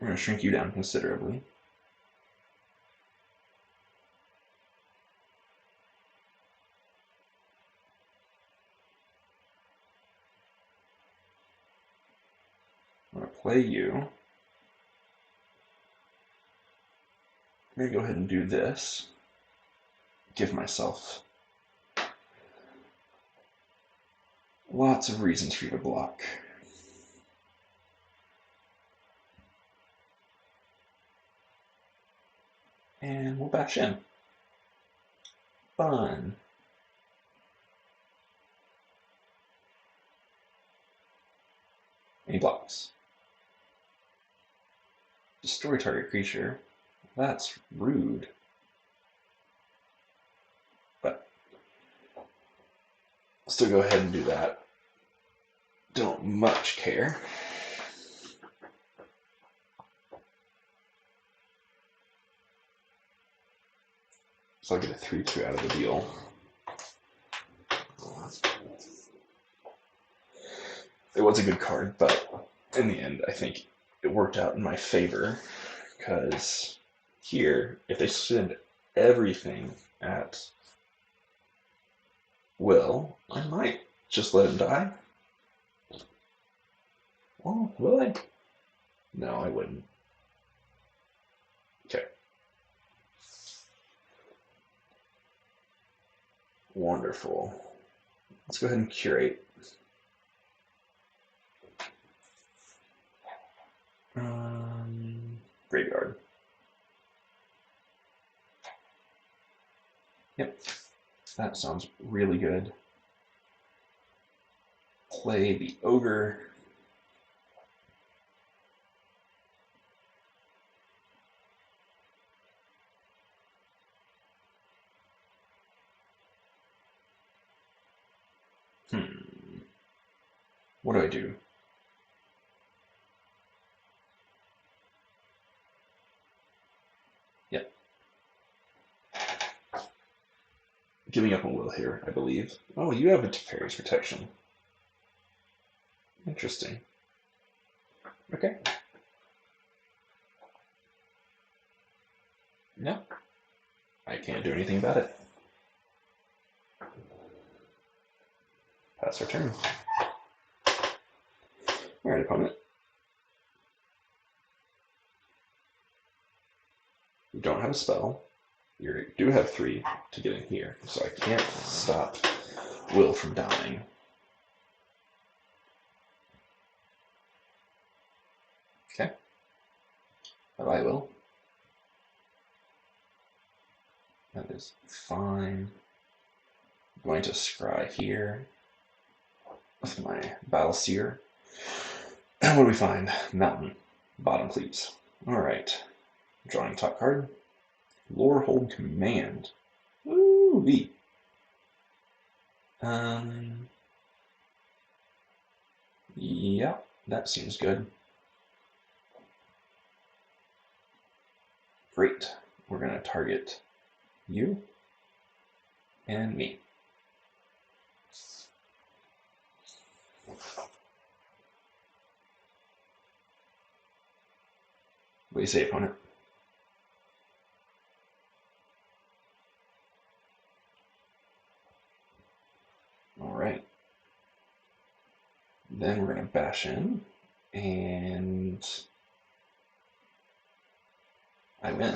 going to shrink you down considerably. I'm going to play you. I'm going to go ahead and do this. Give myself lots of reasons for you to block. And we'll bash in. Fun. And he blocks. Destroy target creature. That's rude. But I'll still go ahead and do that. Don't much care. So I'll get a 3/2 out of the deal. It was a good card, but in the end, I think it worked out in my favor, because here, if they send everything at will, I might just let him die. Well, will I? No, I wouldn't. Okay. Wonderful. Let's go ahead and curate. Graveyard. Yep, that sounds really good. Play the Ogre. What do I do? Yep. Giving up on will here, I believe. Oh, you have a Teferi's Protection. Interesting. Okay. No. I can't do anything about it. Pass our turn. Alright, opponent. You don't have a spell. You do have 3 to get in here, so I can't stop Will from dying. Okay. Bye-bye, Will. That is fine. I'm going to scry here with my Battle Seer. What do we find? Mountain. Bottom, please. Alright. Drawing top card. Lorehold Command. Ooh-wee. Yeah, that seems good. Great. We're going to target you and me. What do you say, opponent? Alright. Then we're going to bash in, and I win.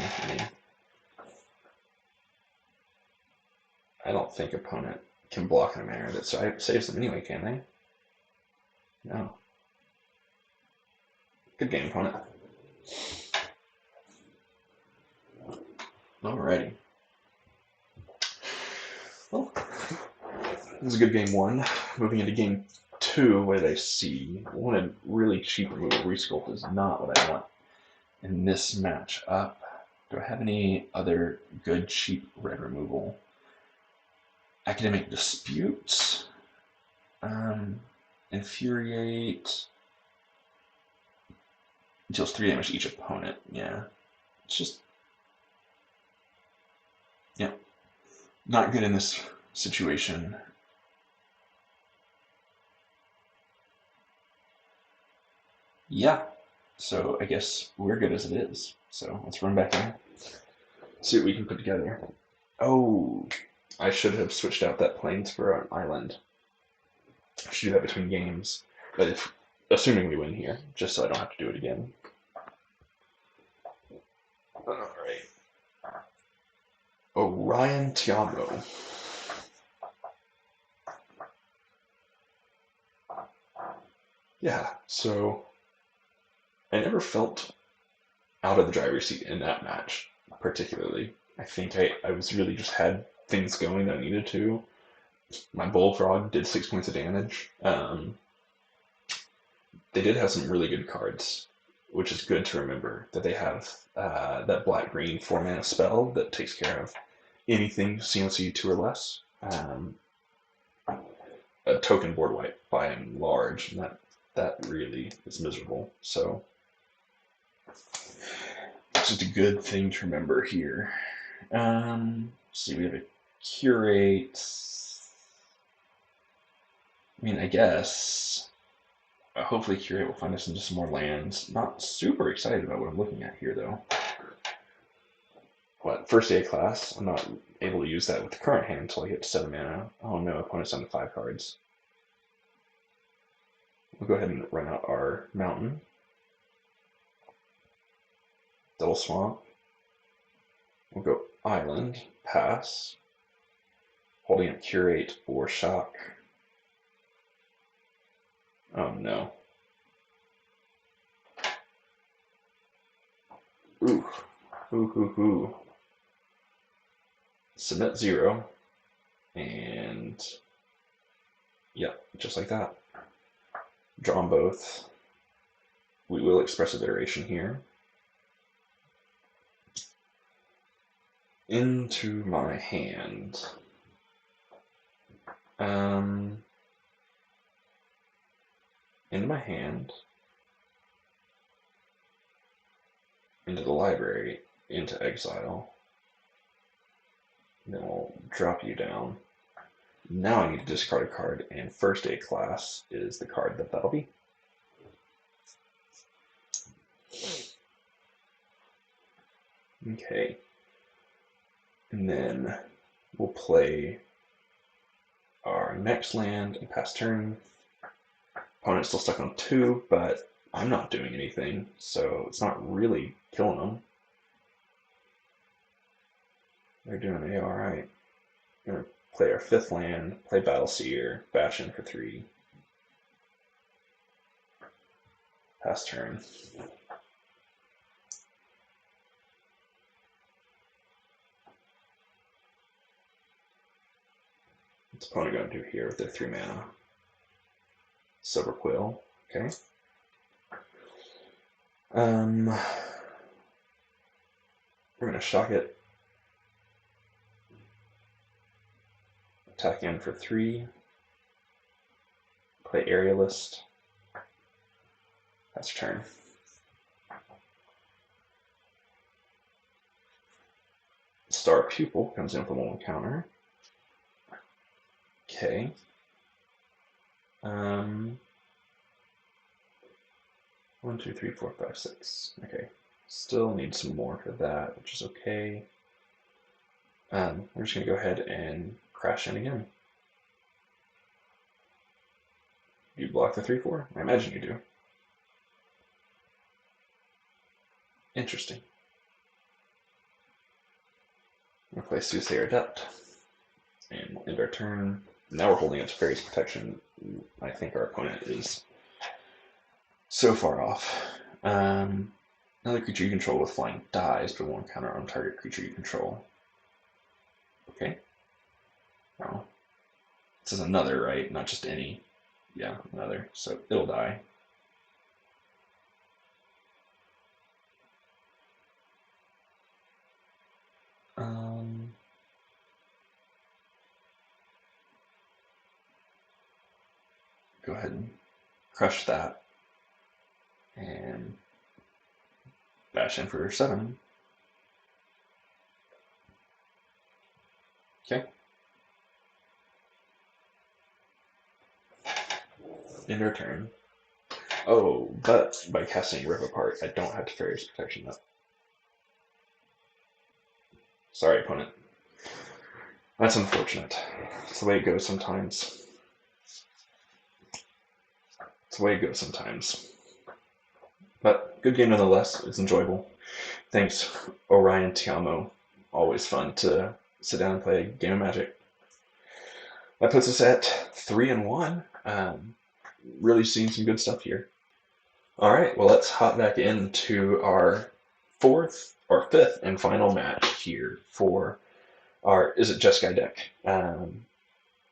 I don't think opponent can block in a manner that saves them anyway, can they? No. Good game, opponent. Alrighty. Well, This is a good game one. Moving into game two, what did I see? I wanted really cheap removal. Resculpt is not what I want in this matchup. Do I have any other good cheap red removal? Academic Disputes. Infuriate. Deals 3 damage to each opponent. Yeah. It's just... yeah. Not good in this situation. Yeah. So I guess we're good as it is. So let's run back in. See what we can put together. Oh, I should have switched out that plains for an island. I should do that between games. But if, assuming we win here, just so I don't have to do it again. Alright. Orion Tiamo. Yeah, so I never felt out of the driver's seat in that match, particularly. I think I was really just had things going that I needed to. My Bullfrog did 6 points of damage. They did have some really good cards, which is good to remember that they have that black-green 4-mana spell that takes care of anything CMC 2 or less. A token board wipe by and large, and that really is miserable. So it's just a good thing to remember here. Let's see, we have a curate. I mean, I guess hopefully curate will find us into some more lands. Not super excited about what I'm looking at here, though. What, first A class? I'm not able to use that with the current hand until I get to 7 mana. Oh no, opponent's down to 5 cards. We'll go ahead and run out our mountain. Double swamp. We'll go island, pass. Holding up curate or shock. Oh no. Ooh. Ooh. Submit 0. And yeah, just like that. Draw them both. We will expressive iteration here. Into my hand. Into my hand. Into the library. Into exile. And then we'll drop you down. Now I need to discard a card, and first A class is the card that'll be. Okay. And then we'll play our next land and pass turn. Opponent's still stuck on 2, but I'm not doing anything, so it's not really killing them. They're doing it alright. We're going to play our 5th land, play Battleseer, bash in for 3. Pass turn. What's opponent going to do here with their 3 mana? Silver Quill, okay. We're going to shock it. Attack in for 3. Play Aerialist. That's turn. Star Pupil comes in with a 1 counter. Okay. 1, 2, 3, 4, 5, 6. Okay. Still need some more for that, which is okay. We're just going to go ahead and crash in again. Do you block the 3/4? I imagine you do. Interesting. We'll play Soothsayer Adept. And we'll end our turn. Now we're holding up to Fairy's Protection. I think our opponent is so far off. Another creature you control with flying dies, but 1 counter on target creature you control. Okay. Well, This is another, right? Not just any. Yeah, another. So it'll die. Go ahead and crush that. And bash in for 7. Okay. End our turn. Oh, but by casting Rip Apart, I don't have Teferi's Protection up. Sorry, opponent. That's unfortunate. It's the way it goes sometimes. It's the way it goes sometimes. But good game nonetheless. It's enjoyable. Thanks, Orion Tiamo. Always fun to sit down and play a game of Magic. That puts us at 3-1. Really seeing some good stuff here. All right, well, let's hop back into our fifth and final match here for our Izzet Jeskai deck.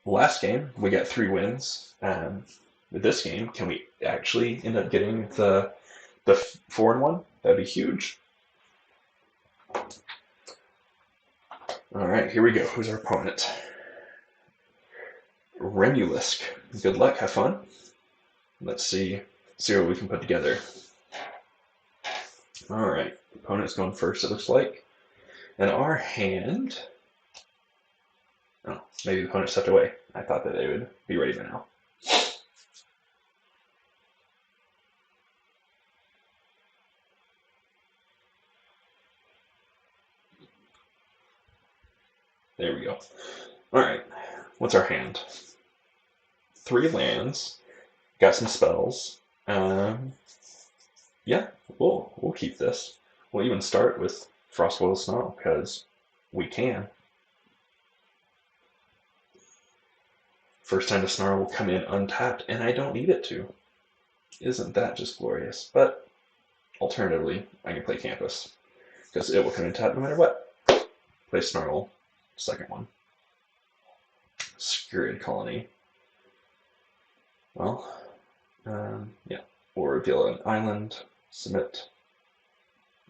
Last game, we got 3 wins. With this game, can we actually end up getting the 4-1? That'd be huge. All right, here we go. Who's our opponent? Remulisk. Good luck. Have fun. Let's see what we can put together. All right, opponent's going first, it looks like. And our hand... Oh, maybe the opponent stepped away. I thought that they would be ready by now. There we go. All right, what's our hand? 3 lands, got some spells. Yeah, we'll keep this. We'll even start with Frostboiled Snow because we can. First time to Snarl will come in untapped, and I don't need it to. Isn't that just glorious? But alternatively, I can play Campus because it will come in tapped no matter what. Play Snarl, second one. Scurried Colony. Well, yeah, we'll reveal an island, submit.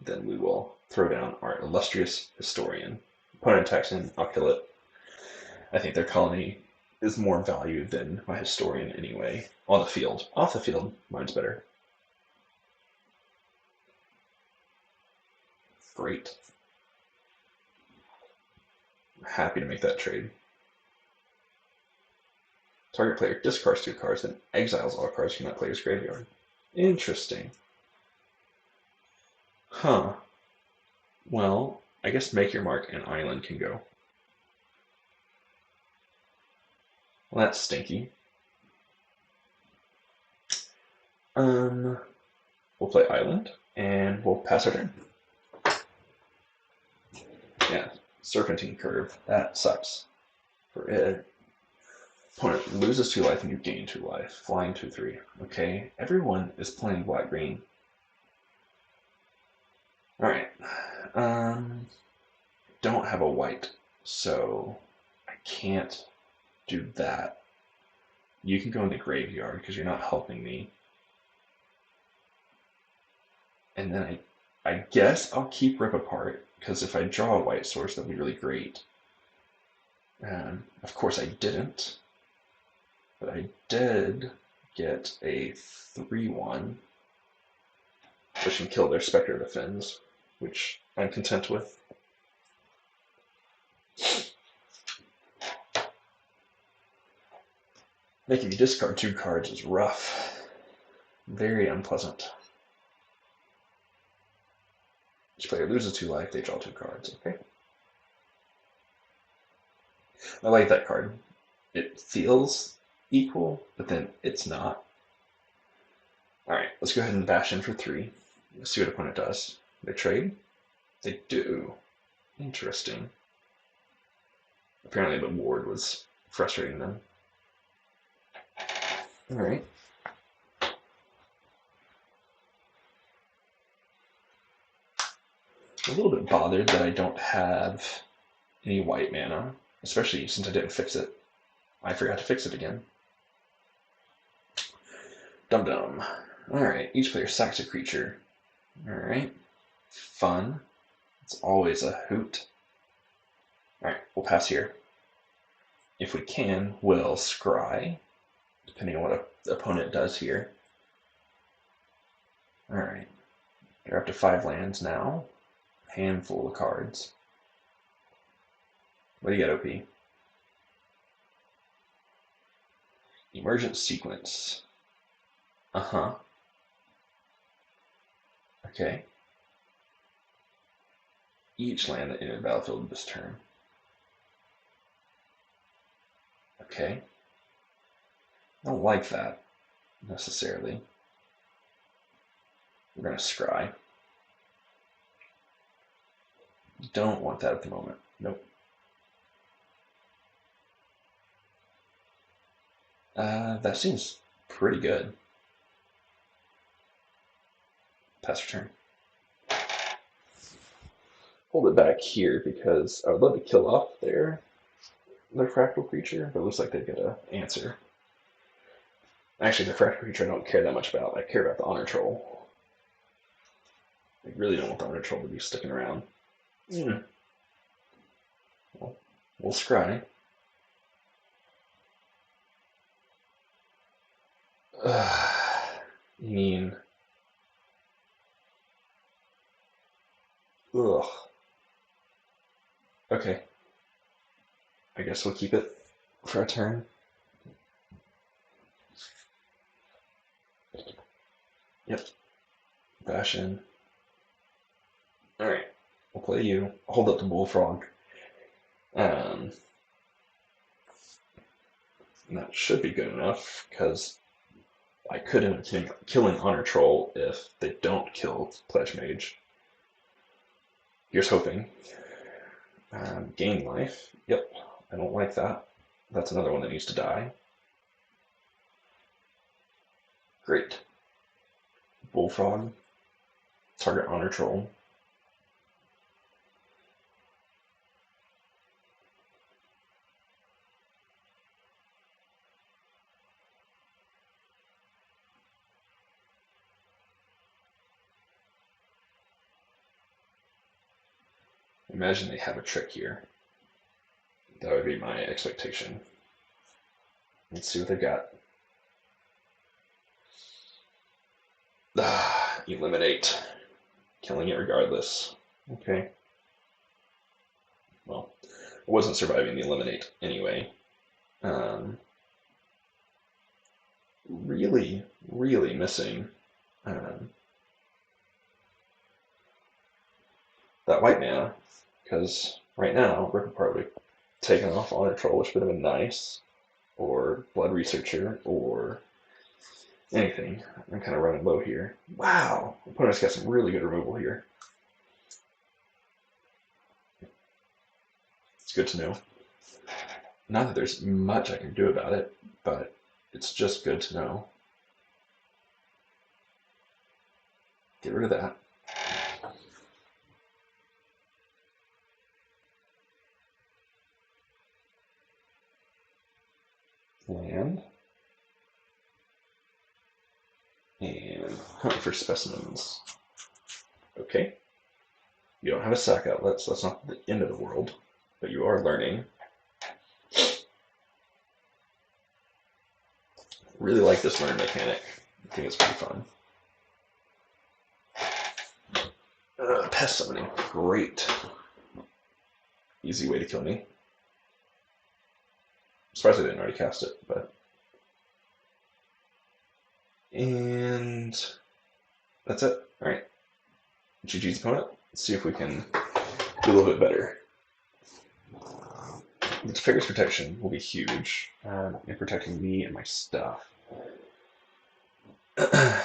Then we will throw down our illustrious historian. Opponent attacks in, I'll kill it. I think their colony is more value than my historian anyway. On the field. Off the field, mine's better. Great. I'm happy to make that trade. Target player discards 2 cards, then exiles all cards from that player's graveyard. Interesting. Huh. Well, I guess Make Your Mark and Island can go. Well, that's stinky. We'll play Island, and we'll pass our turn. Yeah, Serpentine Curve. That sucks for it. Opponent loses 2 life and you gain 2 life. Flying 2/3. Okay, everyone is playing black-green. Alright. Don't have a white, so I can't do that. You can go in the graveyard because you're not helping me. And then I guess I'll keep Rip Apart because if I draw a white source, that'd be really great. Of course I didn't, but I did get a 3/1, which can kill their Spectre of the Fins, which I'm content with. Making you discard 2 cards is rough. Very unpleasant. Each player loses 2 life, they draw 2 cards, okay? I like that card. It feels equal, but then it's not. Alright, let's go ahead and bash in for 3. Let's see what opponent does. They trade? They do. Interesting. Apparently the ward was frustrating them. Alright. I'm a little bit bothered that I don't have any white mana, especially since I didn't fix it. I forgot to fix it again. Dum-dum. Alright, each player sacks a creature. Alright. Fun. It's always a hoot. Alright, we'll pass here. If we can, we'll scry, depending on what the opponent does here. Alright. You're up to 5 lands now. Handful of cards. What do you got, OP? Emergent Sequence. Uh-huh. Okay. Each land that entered the battlefield this turn. Okay. I don't like that, necessarily. We're going to scry. Don't want that at the moment. Nope. That seems pretty good. Pass return. Hold it back here because I would love to kill off their fractal creature, but it looks like they've got an answer. Actually, the fractal creature I don't care that much about. I care about the honor troll. I really don't want the honor troll to be sticking around. Well, we'll scry. You mean... Ugh. Okay. I guess we'll keep it for a turn. Yep. Bash in. Alright. We'll play you. Hold up the bullfrog. And that should be good enough, because I could end up killing Honor Troll if they don't kill Pledge Mage. Here's hoping. Gain life. Yep, I don't like that. That's another one that needs to die. Great. Bullfrog. Target Honor Troll. Imagine they have a trick here. That would be my expectation. Let's see what they got. Eliminate. Killing it regardless. Okay. Well, I wasn't surviving the eliminate anyway. Really, really missing that white mana, because right now Rip Apart would have taken off Honor Troll, which would have been nice, or Blood Researcher, or anything. I'm kind of running low here. Wow, opponent's got some really good removal here. It's good to know. Not that there's much I can do about it, but it's just good to know. Get rid of that. Land. And hunt for specimens. Okay. You don't have a sack outlet, so that's not the end of the world, but you are learning. Really like this learn mechanic. I think it's pretty fun. Pest summoning. Great. Easy way to kill me. I'm surprised I didn't already cast it, but... And... that's it. Alright. GG's opponent. Let's see if we can do a little bit better. The Figure's protection will be huge in protecting me and my stuff. I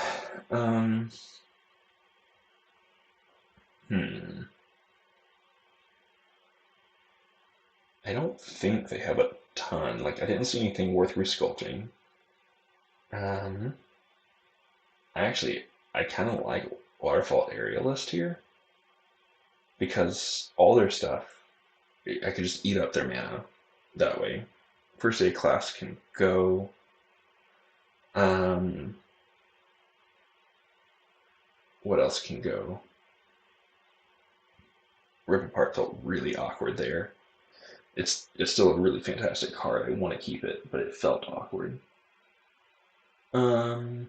don't think they have a ton. Like, I didn't see anything worth resculpting. I kind of like Waterfall Aerialist here, because all their stuff, I could just eat up their mana that way. First aid class can go. What else can go? Rip Apart felt really awkward there. It's still a really fantastic card. I want to keep it, but it felt awkward. I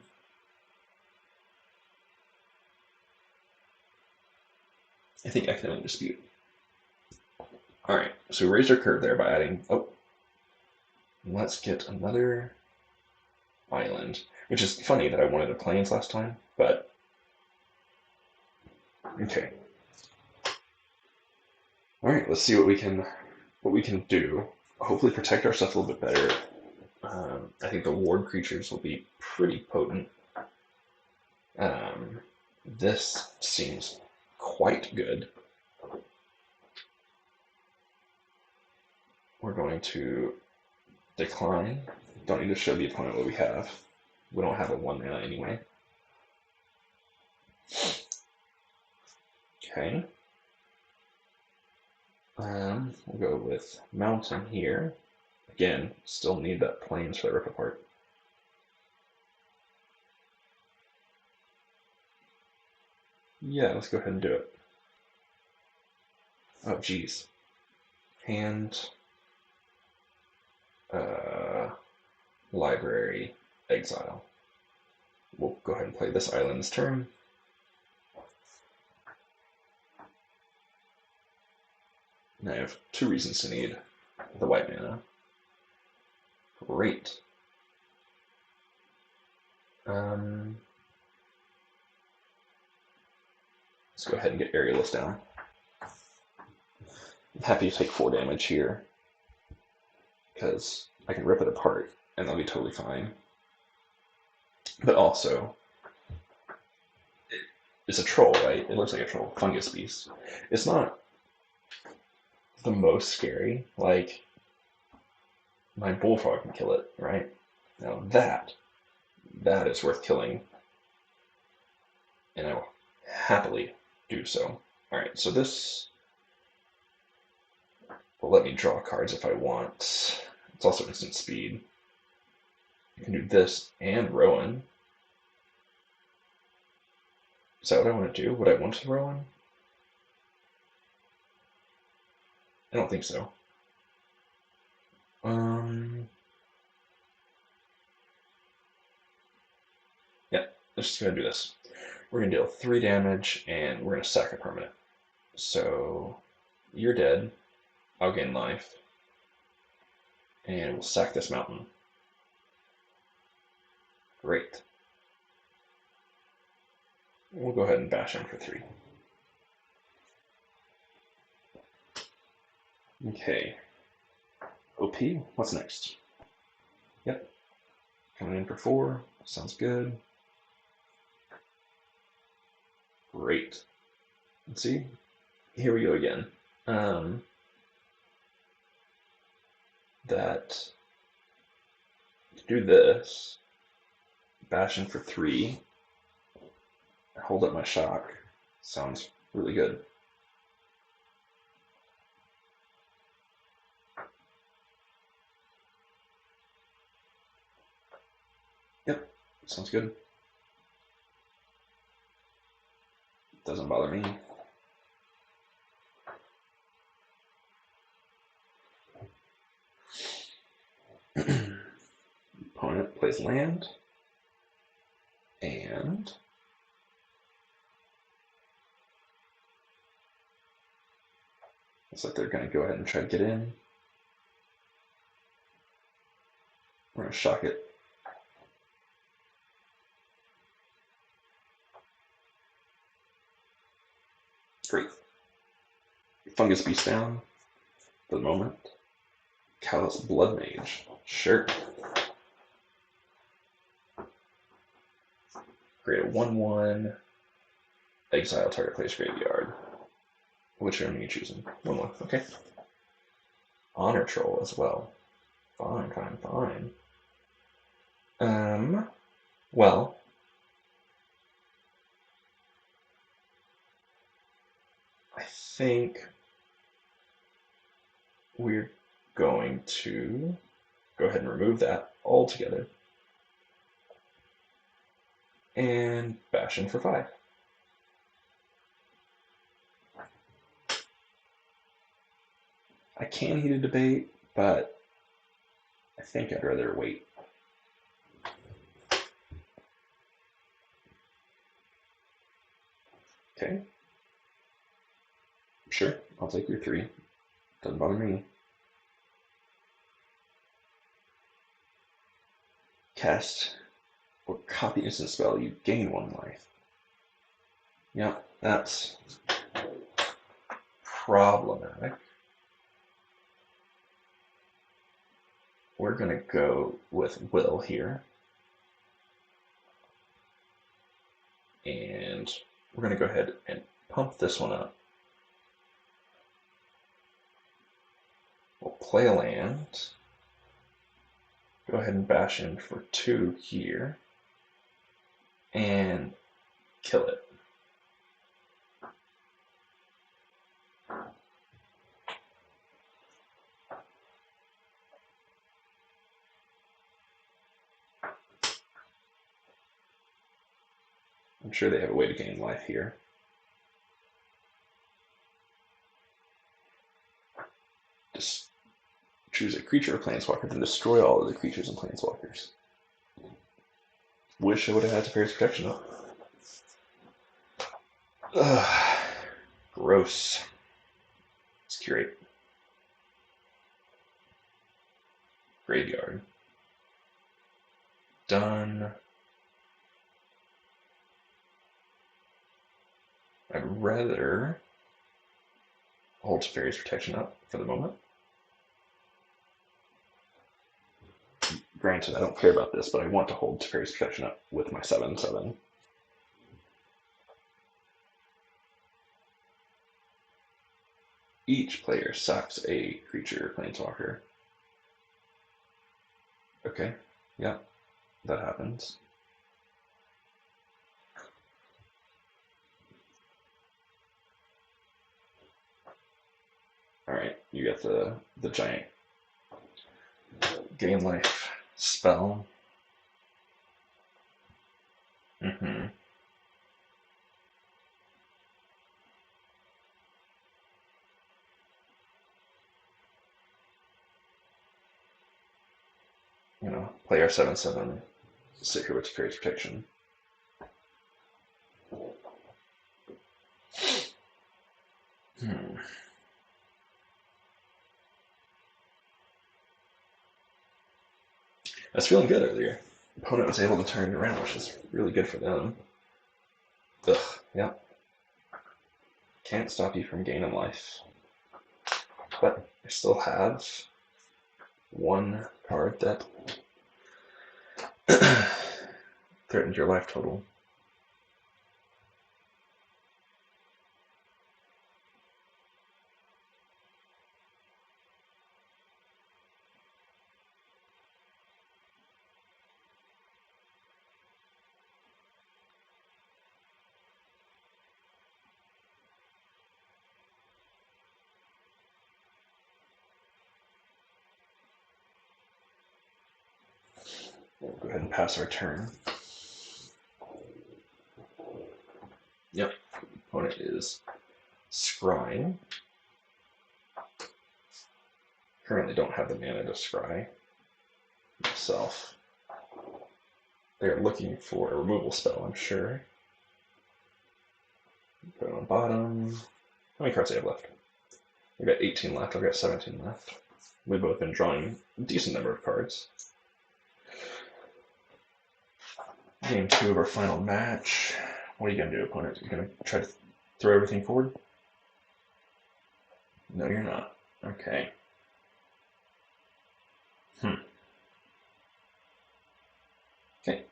think Economic Dispute. Alright, so we raised our curve there by adding... Oh, let's get another island. Which is funny that I wanted a plains last time, but... Okay. Alright, let's see what we can do. Hopefully protect our stuff a little bit better. I think the ward creatures will be pretty potent. This seems quite good. We're going to decline. Don't need to show the opponent what we have. We don't have a 1 mana anyway. Okay. We'll go with Mountain here. Again, still need that Plains for the Rip Apart. Yeah, let's go ahead and do it. Oh, geez. Hand. Library. Exile. We'll go ahead and play this island this turn. And I have 2 reasons to need the white mana. Great. Let's go ahead and get Aerialist down. I'm happy to take 4 damage here, because I can rip it apart, and that'll be totally fine. But also, it's a troll, right? It looks like a troll. Fungus beast. It's not the most scary. Like, my bullfrog can kill it, right? Now that is worth killing, and I will happily do so. Alright, so this will let me draw cards if I want. It's also instant speed. I can do this and Rowan. Is that what I want to do? Would I want to Rowan? I don't think so. Yeah, let's just gonna do this. We're gonna deal 3 damage, and we're gonna sack a permanent. So you're dead. I'll gain life, and we'll sack this mountain. Great. We'll go ahead and bash in for 3. Okay. OP, what's next? Yep. Coming in for 4. Sounds good. Great. Let's see. Here we go again. That do this. Bash in for 3. Hold up my shock. Sounds really good. Yep, sounds good. Doesn't bother me. Opponent plays land. And looks like they're going to go ahead and try to get in. We're going to shock it. Great. Fungus Beast down for the moment. Callous Blood Mage. Sure. Create a 1/1. Exile target place graveyard. Which one are you choosing? 1/1. Okay. Honor Troll as well. Fine, fine, fine. Well. I think we're going to go ahead and remove that altogether. And bash in for 5. I can heat a debate, but I think I'd rather wait. Okay. Sure, I'll take your 3. Doesn't bother me. Cast or copy instant spell, you gain 1 life. Yeah, that's problematic. We're going to go with Will here. And we're going to go ahead and pump this one up. We'll play a land. Go ahead and bash in for 2 here. And kill it. I'm sure they have a way to gain life here. Just choose a creature or planeswalker, then destroy all of the creatures and planeswalkers. Wish I would have had Teferi's Protection up. Ugh. Gross. Let's curate. Graveyard. Done. I'd rather hold Teferi's Protection up for the moment. Granted, I don't care about this, but I want to hold Teferi's Protection up with my 7/7. Each player sacks a creature or planeswalker. Okay, yeah, that happens. Alright, you get the giant gain life spell. You know, play our 7/7, sit here with Teferi's Protection. I was feeling good earlier. Opponent was able to turn it around, which is really good for them. Ugh, yeah. Can't stop you from gaining life. But I still have 1 card that threatens your life total. We'll go ahead and pass our turn. Yep, opponent is scrying. Currently don't have the mana to scry myself. They're looking for a removal spell, I'm sure. Put it on the bottom. How many cards do I have left? I've got 18 left, I've got 17 left. We've both been drawing a decent number of cards. Game 2 of our final match. What are you going to do, opponent? You're going to try to throw everything forward? No, you're not. Okay. Okay.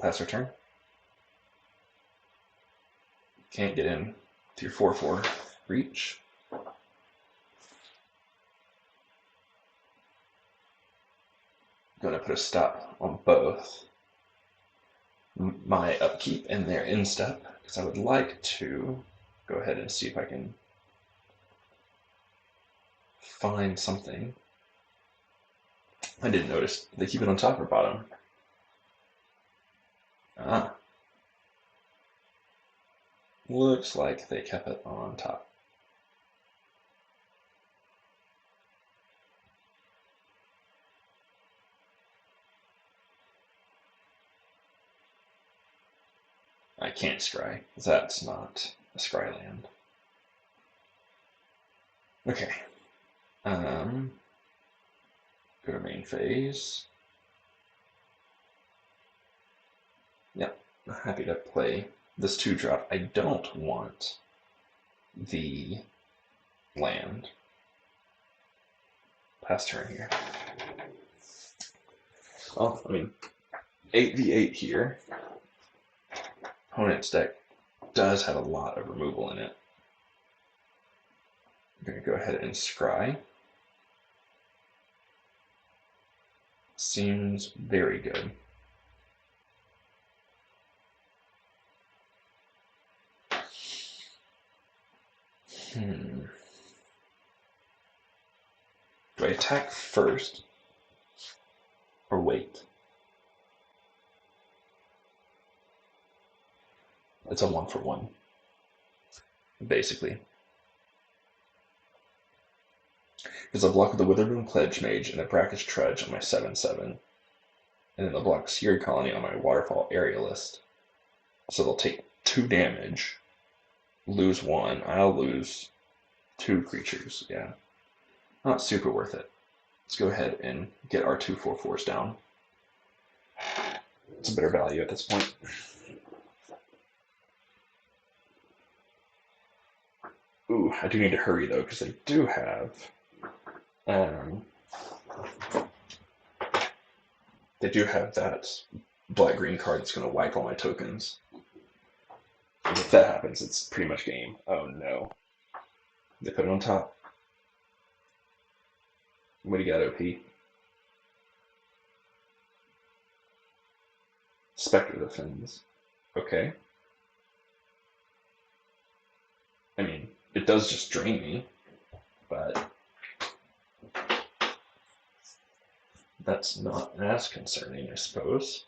Pass our turn. Can't get in to your 4/4 reach. Gonna put a stop on both my upkeep and their instep, because I would like to go ahead and see if I can find something. I didn't notice. They keep it on top or bottom? Ah. Looks like they kept it on top. I can't scry. That's not a scry land. Okay. Go to main phase. Yep, happy to play this 2-drop. I don't want the land. Pass turn here. Well, I mean, 8v8 here. Opponent's deck does have a lot of removal in it. I'm going to go ahead and scry. Seems very good. Do I attack first or wait? It's a 1-for-1, basically. Because I'll block with the Witherboom Pledge Mage and a Brackish Trudge on my 7/7. And then they'll block Seared Colony on my Waterfall Aerialist. So they'll take 2 damage, lose 1. I'll lose 2 creatures. Yeah. Not super worth it. Let's go ahead and get our 2/4/4s down. It's a better value at this point. Ooh, I do need to hurry though, because they do have that black-green card that's going to wipe all my tokens. And if that happens, it's pretty much game. Oh no. They put it on top. What do you got, OP? Spectre Defends. Okay. I mean, it does just drain me, but that's not as concerning, I suppose.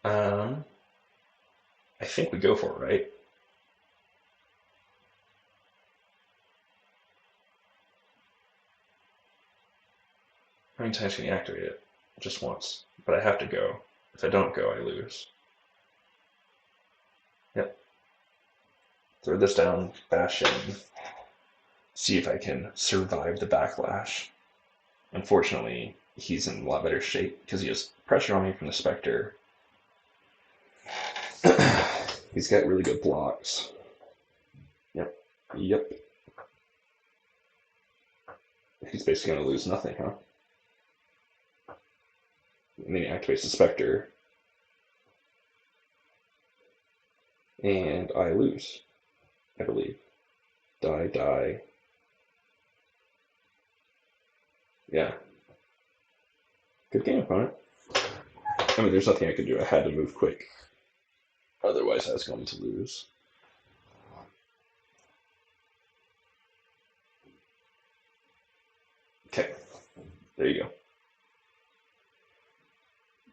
I think we go for it, right? How many times can you activate it? Just once. But I have to go. If I don't go, I lose. Yep. Throw this down, bash in, see if I can survive the backlash. Unfortunately, he's in a lot better shape because he has pressure on me from the Spectre. He's got really good blocks. Yep. He's basically going to lose nothing, huh? And then he activates the Spectre. And I lose, I believe. Die. Yeah. Good game, opponent. I mean, there's nothing I could do. I had to move quick. Otherwise, I was going to lose. Okay. There you go.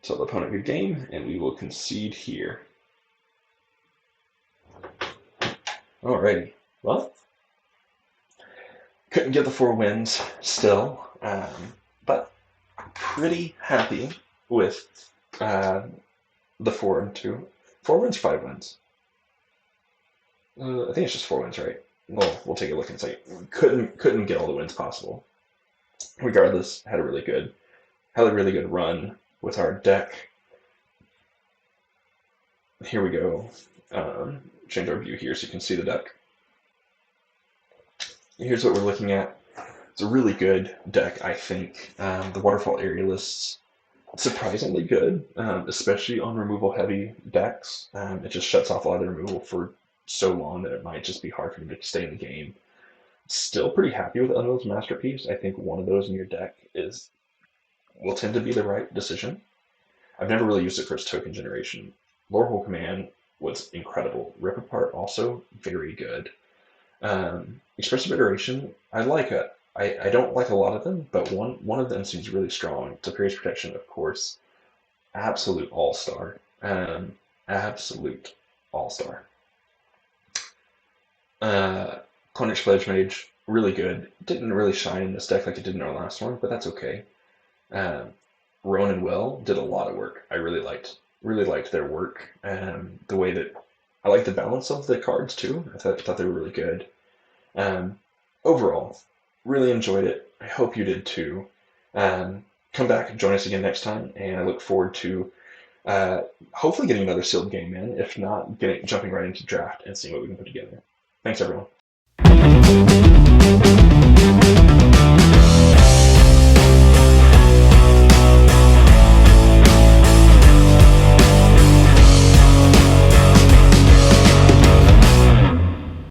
Tell the opponent good game, and we will concede here. Alrighty. Well, couldn't get the 4 wins still, but pretty happy with the 4 and 2. 4 wins, 5 wins. I think it's just 4 wins, right? Well, we'll take a look and say couldn't get all the wins possible. Regardless, had a really good run with our deck. Here we go. Change our view here so you can see the deck. Here's what we're looking at. It's a really good deck, I think. The Waterfall Aerialists, surprisingly good, especially on removal-heavy decks. It just shuts off a lot of the removal for so long that it might just be hard for me to stay in the game. Still pretty happy with Unwill's Masterpiece. I think one of those in your deck will tend to be the right decision. I've never really used it for its token generation. Lorehole Command was incredible. Rip Apart also very good. Expressive Iteration, I like it. I don't like a lot of them, but one of them seems really strong. Superior's Protection, of course, absolute all-star. Absolute all-star. Clonic Pledge Mage, really good. Didn't really shine in this deck like it did in our last one, but that's okay. Ronan Will did a lot of work. I really liked their work. The way that I like the balance of the cards too. I thought they were really good. Overall, really enjoyed it. I hope you did too. Come back and join us again next time, and I look forward to hopefully getting another sealed game in. If not, jumping right into draft and seeing what we can put together. Thanks, everyone.